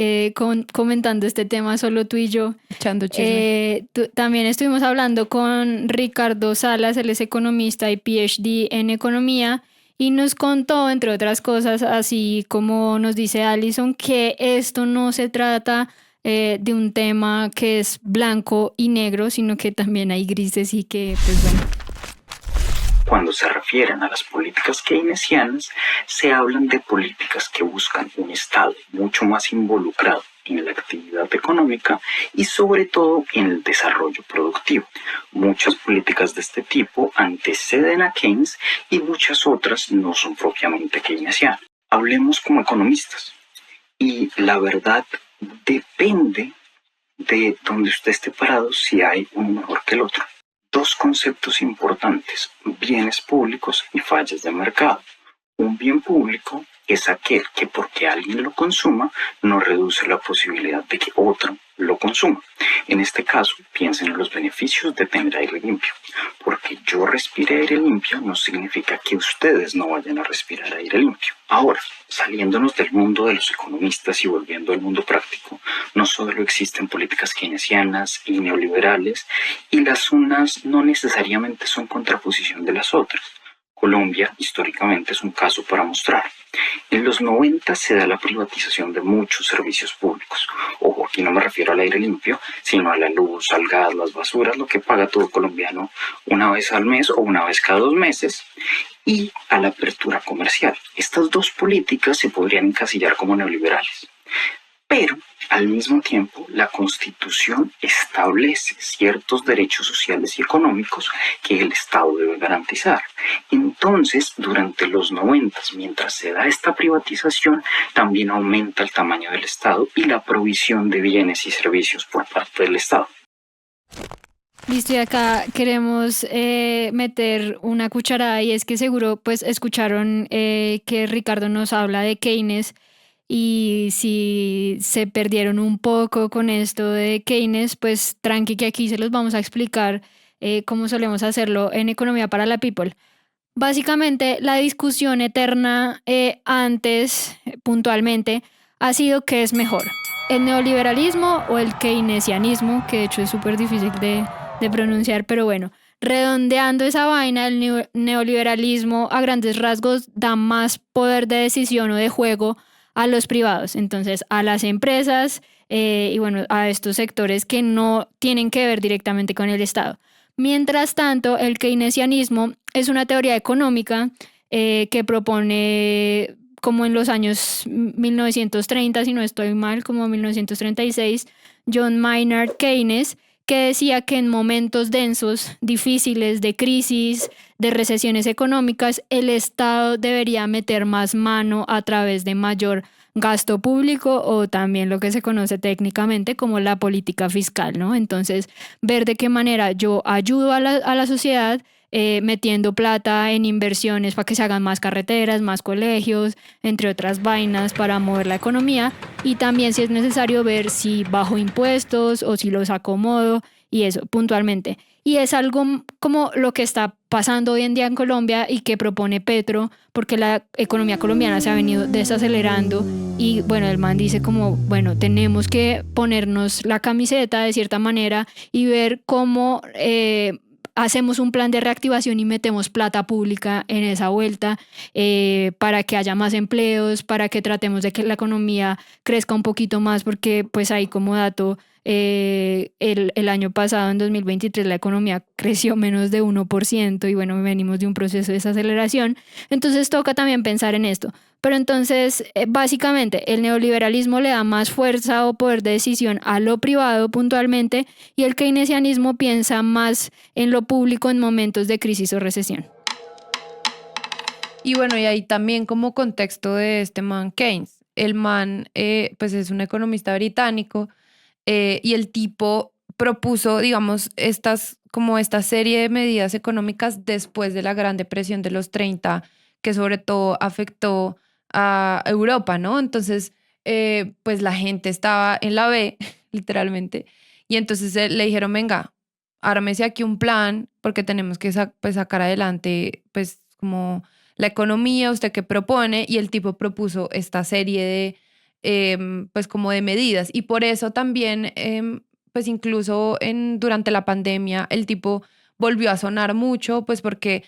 comentando este tema solo tú y yo, echando chisme. También estuvimos hablando con Ricardo Salas, él es economista y PhD en economía, y nos contó, entre otras cosas, así como nos dice Alison, que esto no se trata de un tema que es blanco y negro, sino que también hay grises y que, pues bueno. Cuando se refieren a las políticas keynesianas, se hablan de políticas que buscan un Estado mucho más involucrado en la actividad económica y sobre todo en el desarrollo productivo. Muchas políticas de este tipo anteceden a Keynes y muchas otras no son propiamente keynesianas. Hablemos como economistas y la verdad depende de donde usted esté parado si hay uno mejor que el otro. Dos conceptos importantes, bienes públicos y fallas de mercado. Un bien público es aquel que porque alguien lo consuma no reduce la posibilidad de que otro lo consuma. En este caso, piensen en los beneficios de tener aire limpio. Porque yo respire aire limpio no significa que ustedes no vayan a respirar aire limpio. Ahora, saliéndonos del mundo de los economistas y volviendo al mundo práctico, no solo existen políticas keynesianas y neoliberales, y las unas no necesariamente son contraposición de las otras. Colombia, históricamente, es un caso para mostrar. En los 90 se da la privatización de muchos servicios públicos. Ojo, aquí no me refiero al aire limpio, sino a la luz, al gas, las basuras, lo que paga todo colombiano una vez al mes o una vez cada 2 meses, y a la apertura comercial. Estas dos políticas se podrían encasillar como neoliberales. Pero, al mismo tiempo, la Constitución establece ciertos derechos sociales y económicos que el Estado debe garantizar. Entonces, durante los 90, mientras se da esta privatización, también aumenta el tamaño del Estado y la provisión de bienes y servicios por parte del Estado. Listo, y acá queremos meter una cucharada y es que seguro pues escucharon que Ricardo nos habla de Keynes. Y si se perdieron un poco con esto de Keynes, pues tranqui que aquí se los vamos a explicar cómo solemos hacerlo en Economía para la People. Básicamente, la discusión eterna antes, puntualmente, ha sido qué es mejor, el neoliberalismo o el keynesianismo, que de hecho es súper difícil de pronunciar, pero bueno. Redondeando esa vaina, el neoliberalismo a grandes rasgos da más poder de decisión o de juego a los privados, entonces a las empresas y bueno, a estos sectores que no tienen que ver directamente con el Estado. Mientras tanto, el keynesianismo es una teoría económica que propone, como en los años 1930, si no estoy mal, como 1936, John Maynard Keynes, que decía que en momentos densos, difíciles, de crisis, de recesiones económicas, el Estado debería meter más mano a través de mayor gasto público o también lo que se conoce técnicamente como la política fiscal, ¿no? Entonces, ver de qué manera yo ayudo a la sociedad metiendo plata en inversiones para que se hagan más carreteras, más colegios, entre otras vainas para mover la economía, y también si es necesario ver si bajo impuestos o si los acomodo y eso puntualmente. Y es algo como lo que está pasando hoy en día en Colombia y que propone Petro, porque la economía colombiana se ha venido desacelerando y bueno, el man dice como, bueno, tenemos que ponernos la camiseta de cierta manera y ver cómo hacemos un plan de reactivación y metemos plata pública en esa vuelta para que haya más empleos, para que tratemos de que la economía crezca un poquito más, porque pues ahí como dato, el año pasado, en 2023, la economía creció menos de 1% y bueno, venimos de un proceso de desaceleración. Entonces toca también pensar en esto. Pero entonces, básicamente, el neoliberalismo le da más fuerza o poder de decisión a lo privado puntualmente y el keynesianismo piensa más en lo público en momentos de crisis o recesión. Y bueno, y ahí también como contexto de este man Keynes. El man, pues es un economista británico y el tipo propuso, digamos, esta serie de medidas económicas después de la Gran Depresión de los 30, que sobre todo afectó a Europa, ¿no? Entonces, pues la gente estaba en la B, literalmente, y entonces le dijeron, venga, ármese aquí un plan, porque tenemos que pues, sacar adelante, pues, como la economía, usted qué propone, y el tipo propuso esta serie de, pues, como de medidas, y por eso también, pues, incluso durante la pandemia, el tipo volvió a sonar mucho, pues, porque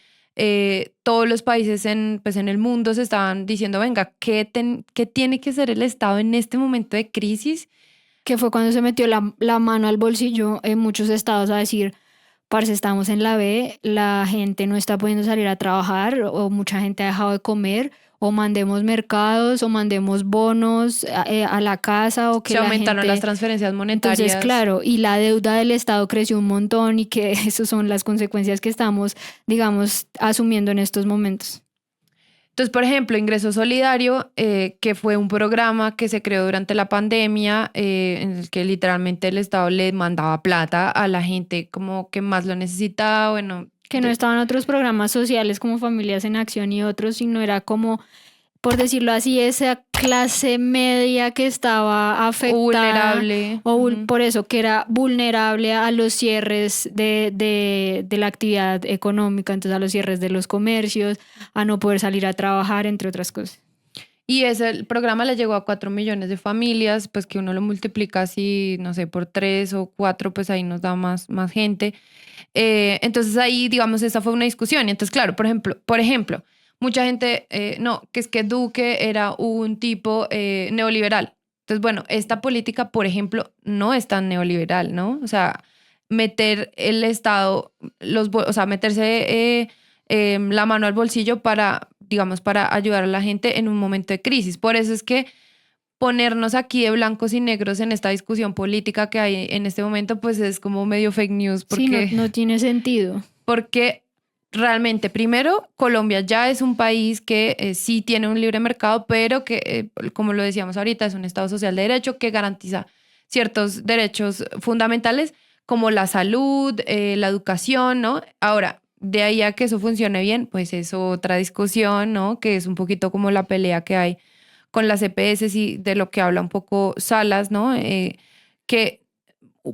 todos los países pues en el mundo se estaban diciendo, venga, ¿qué tiene que hacer el Estado en este momento de crisis? Que fue cuando se metió la mano al bolsillo en muchos estados a decir, parce, estamos en la B, la gente no está pudiendo salir a trabajar o mucha gente ha dejado de comer, o mandemos mercados o mandemos bonos a la casa o que se la aumentaron gente... las transferencias monetarias. Entonces, claro, y la deuda del Estado creció un montón y que esas son las consecuencias que estamos, digamos, asumiendo en estos momentos. Entonces, por ejemplo, Ingreso Solidario, que fue un programa que se creó durante la pandemia, en el que literalmente el Estado le mandaba plata a la gente como que más lo necesitaba, bueno. Que no estaban otros programas sociales como Familias en Acción y otros, sino era como por decirlo así, esa clase media que estaba afectada vulnerable. por eso, que era vulnerable a los cierres de la actividad económica, entonces a los cierres de los comercios, a no poder salir a trabajar, entre otras cosas. Y el programa le llegó a 4 millones de familias, pues que uno lo multiplica así, no sé, por 3 o 4, pues ahí nos da más gente. Entonces ahí, digamos, esa fue una discusión. Y entonces, claro, por ejemplo, mucha gente, no, que es que Duque era un tipo neoliberal. Entonces, bueno, esta política, por ejemplo, no es tan neoliberal, ¿no? O sea, meter el Estado, o sea, meterse la mano al bolsillo para, digamos, para ayudar a la gente en un momento de crisis. Por eso es que ponernos aquí de blancos y negros en esta discusión política que hay en este momento, pues es como medio fake news. Porque, sí, no tiene sentido. Porque realmente, primero, Colombia ya es un país que sí tiene un libre mercado, pero que, como lo decíamos ahorita, es un Estado social de derecho que garantiza ciertos derechos fundamentales como la salud, la educación, ¿no? Ahora, de ahí a que eso funcione bien, pues es otra discusión, ¿no? Que es un poquito como la pelea que hay con las EPS y de lo que habla un poco Salas, ¿no? Que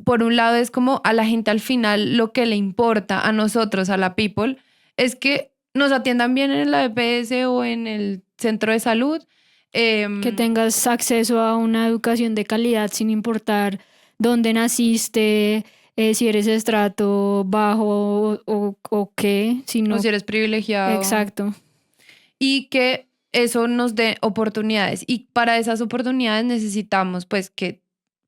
por un lado es como a la gente al final lo que le importa a nosotros, a la people, es que nos atiendan bien en la EPS o en el centro de salud. Que tengas acceso a una educación de calidad sin importar dónde naciste, si eres de estrato bajo o qué. O si eres privilegiado. Exacto. Y que eso nos dé oportunidades. Y para esas oportunidades necesitamos pues que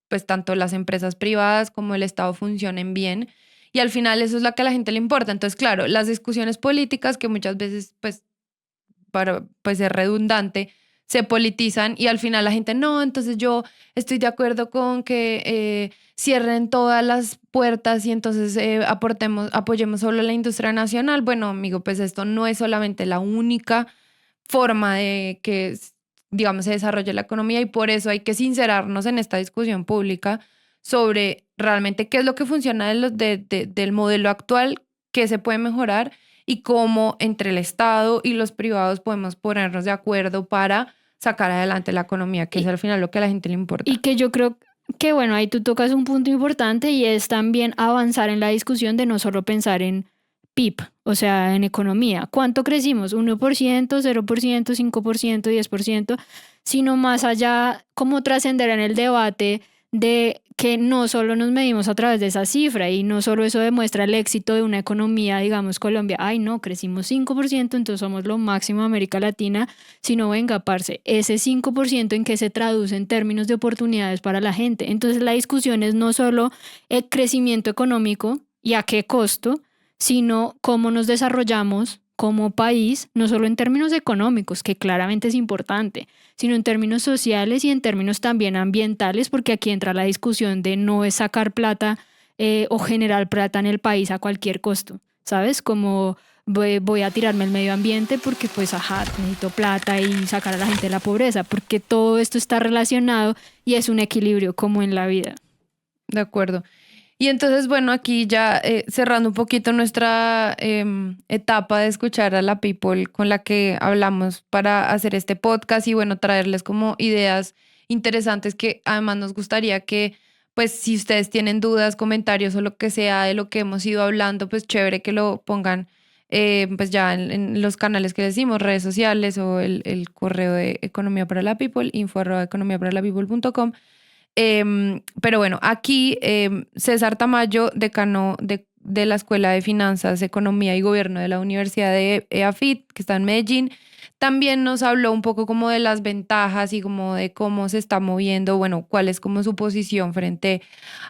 pues tanto las empresas privadas como el Estado funcionen bien. Y al final eso es lo que a la gente le importa. Entonces, claro, las discusiones políticas que muchas veces, pues, para pues ser redundante, se politizan y al final la gente, no, entonces yo estoy de acuerdo con que cierren todas las puertas y entonces apoyemos solo la industria nacional. Bueno, amigo, pues esto no es solamente la única forma de que, digamos, se desarrolle la economía y por eso hay que sincerarnos en esta discusión pública sobre realmente qué es lo que funciona del modelo actual, qué se puede mejorar y cómo entre el Estado y los privados podemos ponernos de acuerdo para sacar adelante la economía, que es al final lo que a la gente le importa. Y que yo creo que, bueno, ahí tú tocas un punto importante y es también avanzar en la discusión de no solo pensar en PIB, o sea, en economía. ¿Cuánto crecimos? ¿1%, 0%, 5%, 10%? Sino más allá, cómo trascender en el debate de que no solo nos medimos a través de esa cifra y no solo eso demuestra el éxito de una economía, digamos Colombia, ay no, crecimos 5%, entonces somos lo máximo de América Latina, sino venga, parce, ese 5% en que se traduce en términos de oportunidades para la gente. Entonces la discusión es no solo el crecimiento económico y a qué costo, sino cómo nos desarrollamos como país, no solo en términos económicos, que claramente es importante, sino en términos sociales y en términos también ambientales, porque aquí entra la discusión de no es sacar plata o generar plata en el país a cualquier costo, ¿sabes? Como voy a tirarme el medio ambiente porque pues ajá, necesito plata y sacar a la gente de la pobreza, porque todo esto está relacionado y es un equilibrio como en la vida. De acuerdo. Y entonces, bueno, aquí ya cerrando un poquito nuestra etapa de escuchar a la people con la que hablamos para hacer este podcast y bueno, traerles como ideas interesantes que además nos gustaría que, pues si ustedes tienen dudas, comentarios o lo que sea de lo que hemos ido hablando, pues chévere que lo pongan pues ya en los canales que decimos, redes sociales o el correo de Economía para la People, info@economiaparalapeople.com. Pero bueno, aquí César Tamayo, decano de la Escuela de Finanzas, Economía y Gobierno de la Universidad de EAFIT, que está en Medellín, también nos habló un poco como de las ventajas y como de cómo se está moviendo, bueno, cuál es como su posición frente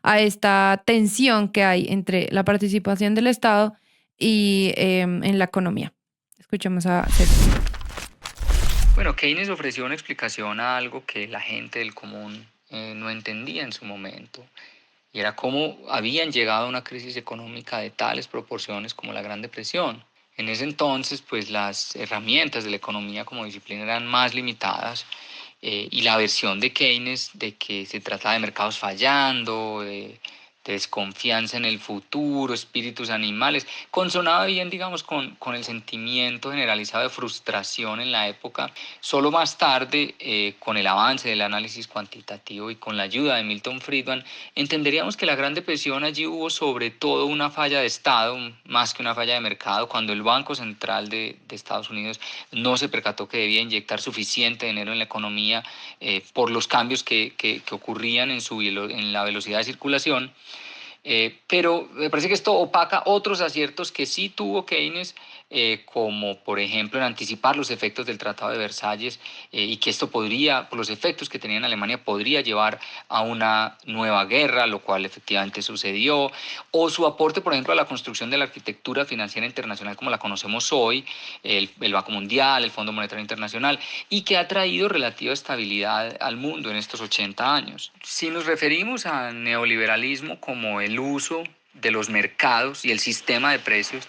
a esta tensión que hay entre la participación del Estado y en la economía. Escuchemos a César. Bueno, Keynes ofreció una explicación a algo que la gente del común no entendía en su momento, y era cómo habían llegado a una crisis económica de tales proporciones como la Gran Depresión. En ese entonces, pues las herramientas de la economía como disciplina eran más limitadas y la versión de Keynes de que se trataba de mercados fallando, de desconfianza en el futuro, espíritus animales, consonaba bien, digamos, con el sentimiento generalizado de frustración en la época. Solo más tarde, con el avance del análisis cuantitativo y con la ayuda de Milton Friedman, entenderíamos que la Gran Depresión allí hubo sobre todo una falla de Estado, más que una falla de mercado, cuando el Banco Central de Estados Unidos no se percató que debía inyectar suficiente dinero en la economía por los cambios que ocurrían en la velocidad de circulación. Pero me parece que esto opaca otros aciertos que sí tuvo Keynes, como por ejemplo en anticipar los efectos del Tratado de Versalles, y que esto podría, por los efectos que tenía en Alemania, podría llevar a una nueva guerra, lo cual efectivamente sucedió, o su aporte, por ejemplo, a la construcción de la arquitectura financiera internacional como la conocemos hoy, el Banco Mundial, el Fondo Monetario Internacional, y que ha traído relativa estabilidad al mundo en estos 80 años. Si nos referimos al neoliberalismo como el uso de los mercados y el sistema de precios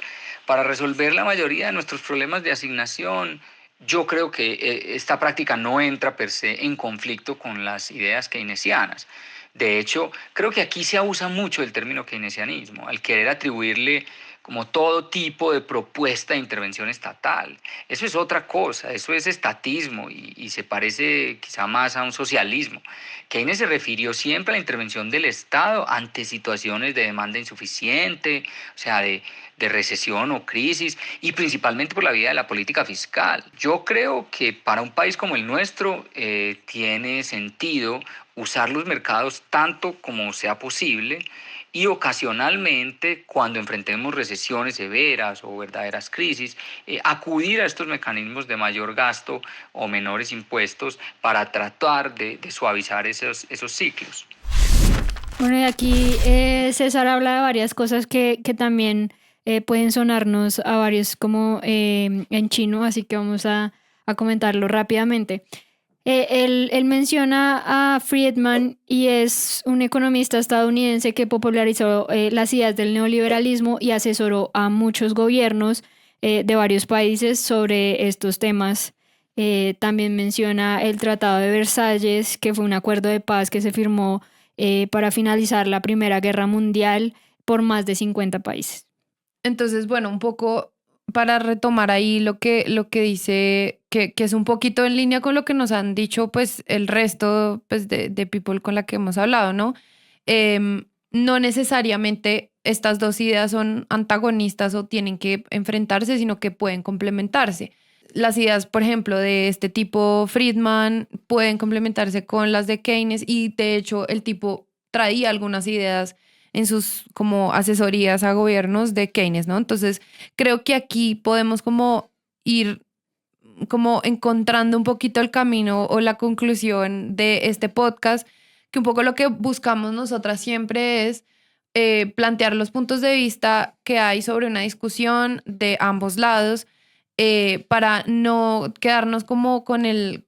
para resolver la mayoría de nuestros problemas de asignación, yo creo que esta práctica no entra per se en conflicto con las ideas keynesianas. De hecho, creo que aquí se abusa mucho del término keynesianismo, al querer atribuirle como todo tipo de propuesta de intervención estatal. Eso es otra cosa, eso es estatismo y se parece quizá más a un socialismo. Keynes se refirió siempre a la intervención del Estado ante situaciones de demanda insuficiente, o sea, de recesión o crisis, y principalmente por la vía de la política fiscal. Yo creo que para un país como el nuestro tiene sentido usar los mercados tanto como sea posible, y ocasionalmente, cuando enfrentemos recesiones severas o verdaderas crisis, acudir a estos mecanismos de mayor gasto o menores impuestos para tratar de suavizar esos ciclos. Bueno, y aquí César habla de varias cosas que también pueden sonarnos a varios como en chino, así que vamos a comentarlo rápidamente. Él menciona a Friedman y es un economista estadounidense que popularizó las ideas del neoliberalismo y asesoró a muchos gobiernos de varios países sobre estos temas. También menciona el Tratado de Versalles, que fue un acuerdo de paz que se firmó para finalizar la Primera Guerra Mundial por más de 50 países. Entonces, bueno, un poco para retomar ahí lo que dice, que es un poquito en línea con lo que nos han dicho pues el resto pues, de people con la que hemos hablado, ¿no? No necesariamente estas dos ideas son antagonistas o tienen que enfrentarse, sino que pueden complementarse. Las ideas, por ejemplo, de este tipo Friedman pueden complementarse con las de Keynes, y de hecho el tipo traía algunas ideas en sus como asesorías a gobiernos de Keynes, ¿no? Entonces creo que aquí podemos como ir como encontrando un poquito el camino o la conclusión de este podcast, que un poco lo que buscamos nosotras siempre es plantear los puntos de vista que hay sobre una discusión de ambos lados, para no quedarnos como con el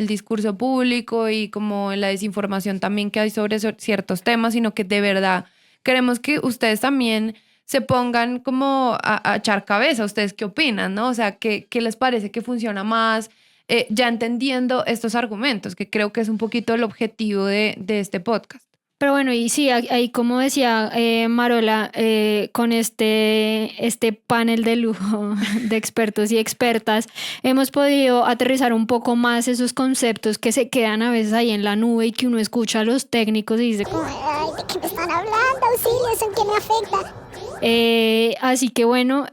discurso público y como la desinformación también que hay sobre ciertos temas, sino que de verdad queremos que ustedes también se pongan como a echar cabeza. ¿Ustedes qué opinan, no? O sea, ¿qué les parece que funciona más? Ya entendiendo estos argumentos, que creo que es un poquito el objetivo de este podcast. Pero bueno, y sí, ahí como decía Marola, con este panel de lujo de expertos y expertas, hemos podido aterrizar un poco más esos conceptos que se quedan a veces ahí en la nube y que uno escucha a los técnicos y dice, ay, ¿de qué me están hablando? Auxilio, ¿eso en qué me afecta? Así que bueno,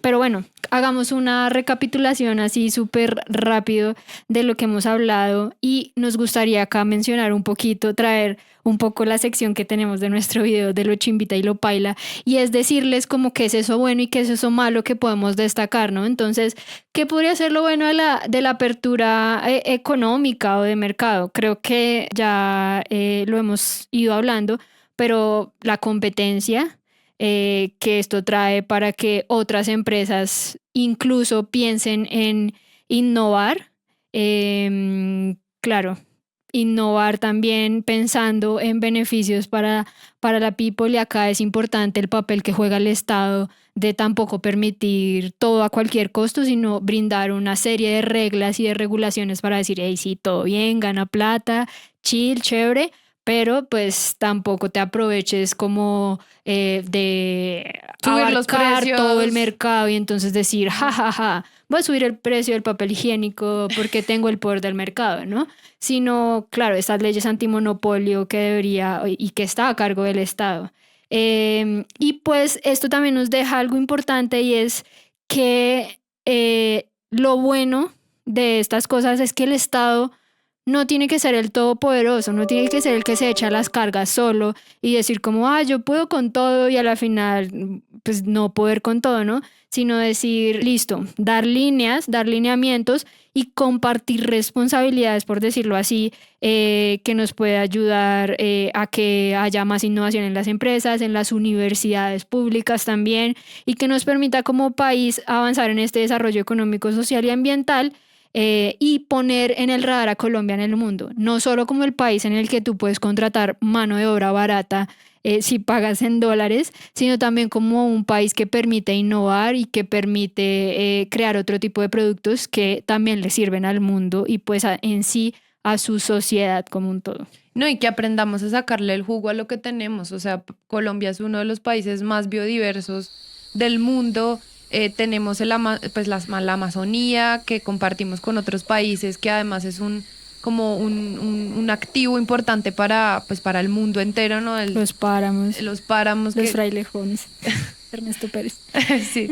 pero bueno, hagamos una recapitulación así súper rápido de lo que hemos hablado, y nos gustaría acá mencionar un poquito, traer un poco la sección que tenemos de nuestro video de lo chimbita y lo paila, y es decirles como qué es eso bueno y qué es eso malo que podemos destacar, ¿no? Entonces, ¿qué podría ser lo bueno de la apertura económica o de mercado? Creo que ya lo hemos ido hablando, pero la competencia que esto trae para que otras empresas incluso piensen en innovar, claro, innovar también pensando en beneficios para la people, y acá es importante el papel que juega el Estado de tampoco permitir todo a cualquier costo, sino brindar una serie de reglas y de regulaciones para decir, hey, sí, todo bien, gana plata, chill, chévere, pero pues tampoco te aproveches como de Subir los abarcar precios. todo el mercado y entonces decir, ja, voy a subir el precio del papel higiénico porque tengo el poder del mercado, ¿no? Sino, claro, estas leyes antimonopolio que debería y que está a cargo del Estado. Y pues esto también nos deja algo importante y es que lo bueno de estas cosas es que el Estado no tiene que ser el todopoderoso, no tiene que ser el que se echa las cargas solo y decir como, yo puedo con todo y a la final, pues no poder con todo, ¿no? Sino decir, listo, dar líneas, dar lineamientos y compartir responsabilidades, por decirlo así, que nos puede ayudar a que haya más innovación en las empresas, en las universidades públicas también, y que nos permita como país avanzar en este desarrollo económico, social y ambiental. Y poner en el radar a Colombia en el mundo, no solo como el país en el que tú puedes contratar mano de obra barata si pagas en dólares, sino también como un país que permite innovar y que permite crear otro tipo de productos que también le sirven al mundo y pues en sí a su sociedad como un todo. No, y que aprendamos a sacarle el jugo a lo que tenemos. O sea, Colombia es uno de los países más biodiversos del mundo. Tenemos la Amazonía que compartimos con otros países, que además es como un activo importante para el mundo entero, ¿no? Los páramos. Los páramos. Los frailejones. Ernesto Pérez. Sí.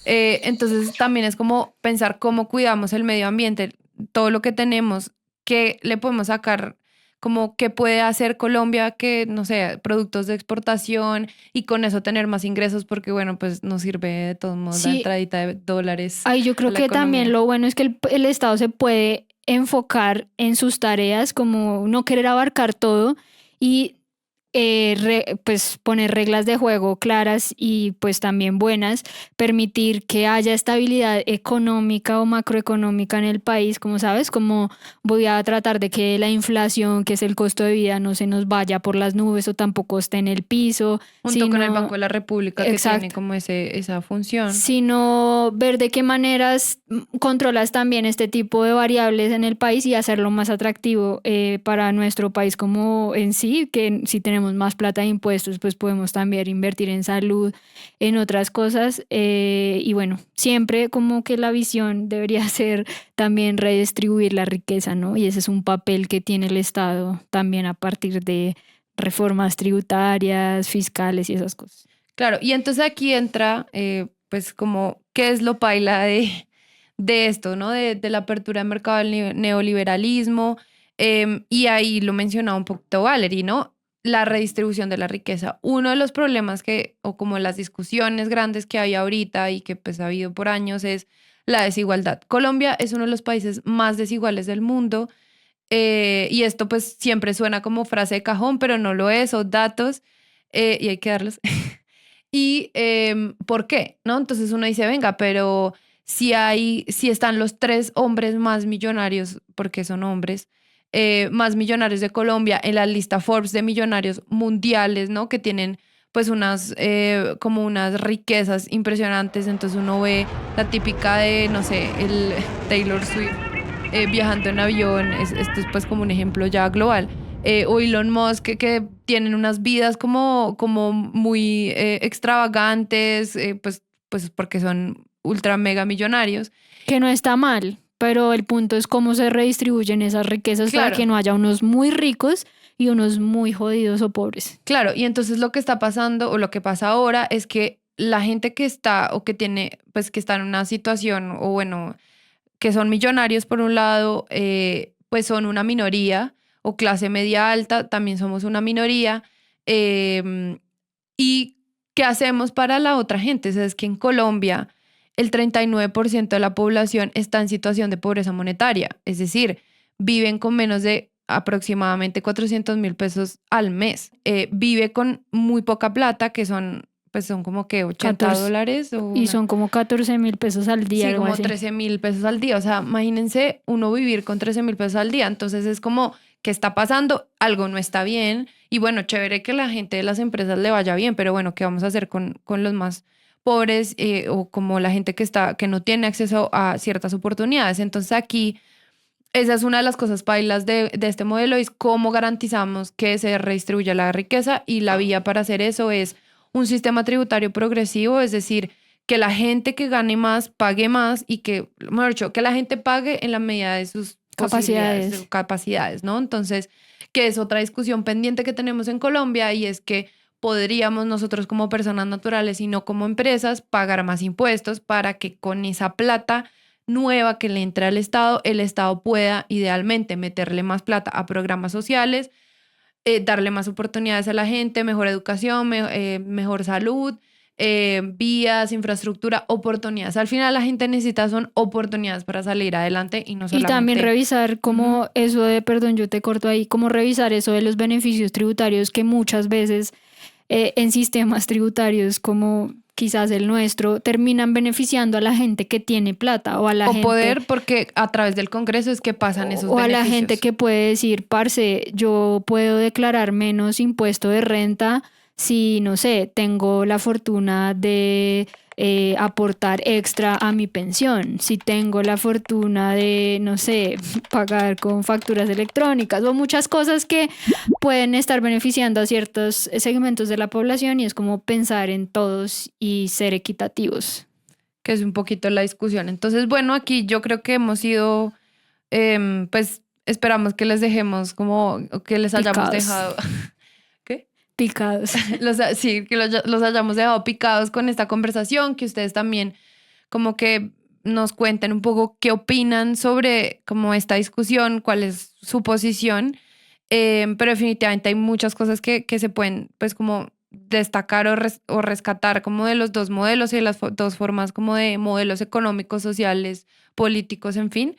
Entonces también es como pensar cómo cuidamos el medio ambiente, todo lo que tenemos, qué le podemos sacar, como qué puede hacer Colombia, que no sé, productos de exportación y con eso tener más ingresos, porque bueno, pues nos sirve de todos modos la entradita de dólares. Yo creo que también lo bueno es que el Estado se puede enfocar en sus tareas, como no querer abarcar todo y pues poner reglas de juego claras y pues también buenas, permitir que haya estabilidad económica o macroeconómica en el país, como sabes, como voy a tratar de que la inflación, que es el costo de vida, no se nos vaya por las nubes o tampoco esté en el piso. Junto con el Banco de la República, que tiene como esa función. Sino ver de qué maneras controlas también este tipo de variables en el país y hacerlo más atractivo para nuestro país como en sí, que si tenemos más plata de impuestos, pues podemos también invertir en salud, en otras cosas. Y bueno, siempre como que la visión debería ser también redistribuir la riqueza, ¿no? Y ese es un papel que tiene el Estado también a partir de reformas tributarias, fiscales y esas cosas. Claro, y entonces aquí entra, pues como, ¿qué es lo paila de esto, ¿no? De la apertura de mercado del neoliberalismo. Y ahí lo mencionaba un poquito Valerie, ¿no? La redistribución de la riqueza. Uno de los problemas o como las discusiones grandes que hay ahorita y que pues ha habido por años es la desigualdad. Colombia es uno de los países más desiguales del mundo y esto pues siempre suena como frase de cajón, pero no lo es, son datos y hay que darlos. ¿Y por qué? ¿No? Entonces uno dice, venga, pero si están los 3 hombres más millonarios, porque son hombres, más millonarios de Colombia en la lista Forbes de millonarios mundiales, ¿no? Que tienen pues como unas riquezas impresionantes. Entonces uno ve la típica de, no sé, el Taylor Swift viajando en avión. Esto es pues como un ejemplo ya global. O Elon Musk, que tienen unas vidas como muy extravagantes, pues porque son ultra mega millonarios. Que no está mal. Pero el punto es cómo se redistribuyen esas riquezas para que no haya unos muy ricos y unos muy jodidos o pobres. Claro, y entonces lo que está pasando o lo que pasa ahora es que la gente que está o que tiene, pues que está en una situación o bueno, que son millonarios por un lado, pues son una minoría o clase media alta, también somos una minoría. ¿Y qué hacemos para la otra gente? O sea, es que en Colombia el 39% de la población está en situación de pobreza monetaria, es decir, viven con menos de aproximadamente 400.000 pesos al mes. Vive con muy poca plata, que son como que $80. Y son como 14.000 pesos al día. Sí, como así. 13.000 pesos al día. O sea, imagínense uno vivir con 13.000 pesos al día. Entonces es como, ¿qué está pasando? Algo no está bien. Y bueno, chévere que la gente de las empresas le vaya bien, pero bueno, ¿qué vamos a hacer con los más pobres o como la gente que no tiene acceso a ciertas oportunidades? Entonces aquí esa es una de las cosas pailas de este modelo, es cómo garantizamos que se redistribuya la riqueza, y la vía para hacer eso es un sistema tributario progresivo, es decir, que la gente que gane más pague más y que, mejor dicho, que la gente pague en la medida de sus posibilidades, de sus capacidades, ¿no? Entonces, que es otra discusión pendiente que tenemos en Colombia, y es que podríamos nosotros como personas naturales y no como empresas pagar más impuestos para que con esa plata nueva que le entra al Estado, el Estado pueda idealmente meterle más plata a programas sociales, darle más oportunidades a la gente, mejor educación, mejor salud, vías, infraestructura, oportunidades. Al final la gente necesita son oportunidades para salir adelante y no solamente... Y también revisar cómo eso de, perdón, yo te corto ahí, cómo revisar eso de los beneficios tributarios que muchas veces en sistemas tributarios como quizás el nuestro terminan beneficiando a la gente que tiene plata o a la gente... poder, porque a través del Congreso es que pasan esos beneficios. O a la gente que puede decir, parce, yo puedo declarar menos impuesto de renta si, no sé, tengo la fortuna de aportar extra a mi pensión, si tengo la fortuna de, no sé, pagar con facturas electrónicas o muchas cosas que pueden estar beneficiando a ciertos segmentos de la población, y es como pensar en todos y ser equitativos. Que es un poquito la discusión. Entonces, bueno, aquí yo creo que hemos ido, pues esperamos que les dejemos como, que les hayamos dejado... Picados. Sí, que los hayamos dejado picados con esta conversación, que ustedes también como que nos cuenten un poco qué opinan sobre como esta discusión, cuál es su posición, pero definitivamente hay muchas cosas que se pueden pues como destacar o rescatar como de los dos modelos y de las dos formas como de modelos económicos, sociales, políticos, en fin.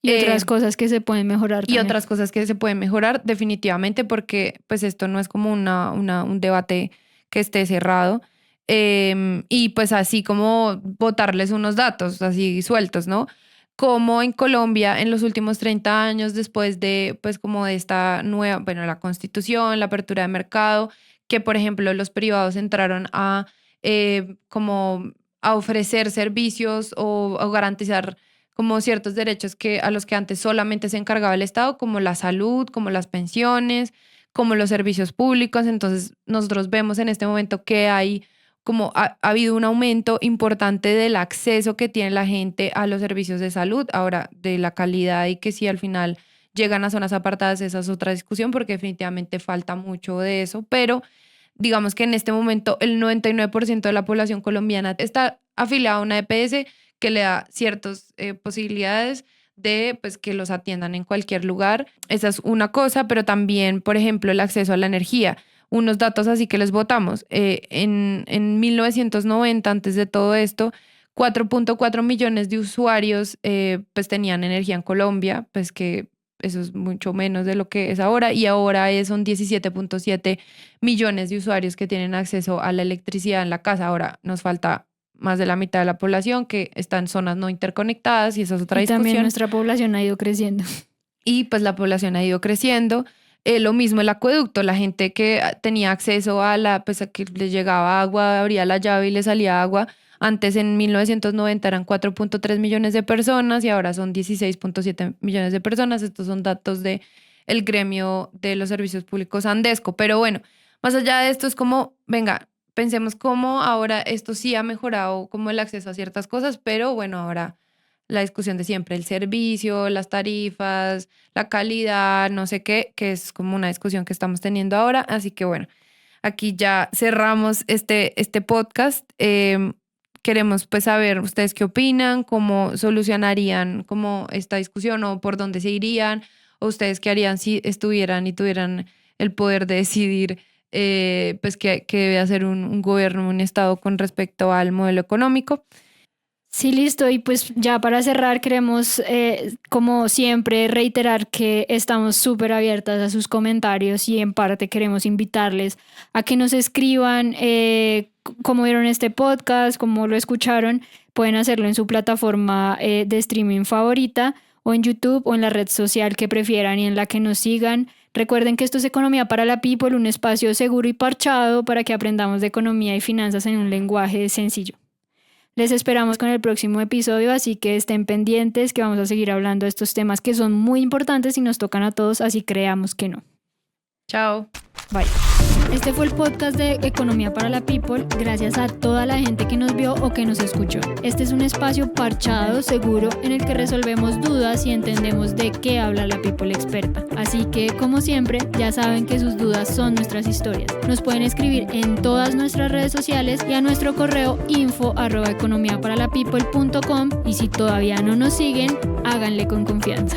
Y otras cosas que se pueden mejorar también. Y otras cosas que se pueden mejorar definitivamente, porque pues esto no es como un debate que esté cerrado. Y pues así como botarles unos datos así sueltos, ¿no? Como en Colombia en los últimos 30 años, después de pues como de esta nueva, bueno, la Constitución, la apertura de mercado, que por ejemplo los privados entraron a como a ofrecer servicios o garantizar como ciertos derechos a los que antes solamente se encargaba el Estado, como la salud, como las pensiones, como los servicios públicos. Entonces nosotros vemos en este momento que hay como ha habido un aumento importante del acceso que tiene la gente a los servicios de salud. Ahora, de la calidad y que si al final llegan a zonas apartadas, esa es otra discusión, porque definitivamente falta mucho de eso, pero digamos que en este momento el 99% de la población colombiana está afiliada a una EPS que le da ciertas posibilidades de pues, que los atiendan en cualquier lugar. Esa es una cosa, pero también, por ejemplo, el acceso a la energía. Unos datos así que les botamos. En 1990, antes de todo esto, 4.4 millones de usuarios pues tenían energía en Colombia, pues que eso es mucho menos de lo que es ahora, y ahora son 17.7 millones de usuarios que tienen acceso a la electricidad en la casa. Ahora nos falta más de la mitad de la población que está en zonas no interconectadas, y esa es otra discusión. También nuestra población ha ido creciendo. Y pues la población ha ido creciendo. Lo mismo el acueducto, la gente que tenía acceso pues a que les llegaba agua, abría la llave y le salía agua. Antes en 1990 eran 4.3 millones de personas y ahora son 16.7 millones de personas. Estos son datos del gremio de los servicios públicos Andesco. Pero bueno, más allá de esto es como, venga, pensemos cómo ahora esto sí ha mejorado como el acceso a ciertas cosas, pero bueno, ahora la discusión de siempre, el servicio, las tarifas, la calidad, no sé qué, que es como una discusión que estamos teniendo ahora. Así que bueno, aquí ya cerramos este podcast. Queremos pues saber ustedes qué opinan, cómo solucionarían como esta discusión o por dónde se irían, o ustedes qué harían si estuvieran y tuvieran el poder de decidir pues qué debe hacer un gobierno, un Estado con respecto al modelo económico. Sí, listo. Y pues ya para cerrar queremos, como siempre, reiterar que estamos súper abiertas a sus comentarios y en parte queremos invitarles a que nos escriban cómo vieron este podcast, cómo lo escucharon. Pueden hacerlo en su plataforma de streaming favorita o en YouTube o en la red social que prefieran y en la que nos sigan. Recuerden que esto es Economía para la People, un espacio seguro y parchado para que aprendamos de economía y finanzas en un lenguaje sencillo. Les esperamos con el próximo episodio, así que estén pendientes que vamos a seguir hablando de estos temas que son muy importantes y nos tocan a todos, así creamos que no. Chao. Bye. Este fue el podcast de Economía para la People. Gracias a toda la gente que nos vio o que nos escuchó. Este es un espacio parchado, seguro, en el que resolvemos dudas y entendemos de qué habla la People experta. Así que, como siempre, ya saben que sus dudas son nuestras historias. Nos pueden escribir en todas nuestras redes sociales y a nuestro correo info@economiaparalapeople.com, y si todavía no nos siguen, háganle con confianza.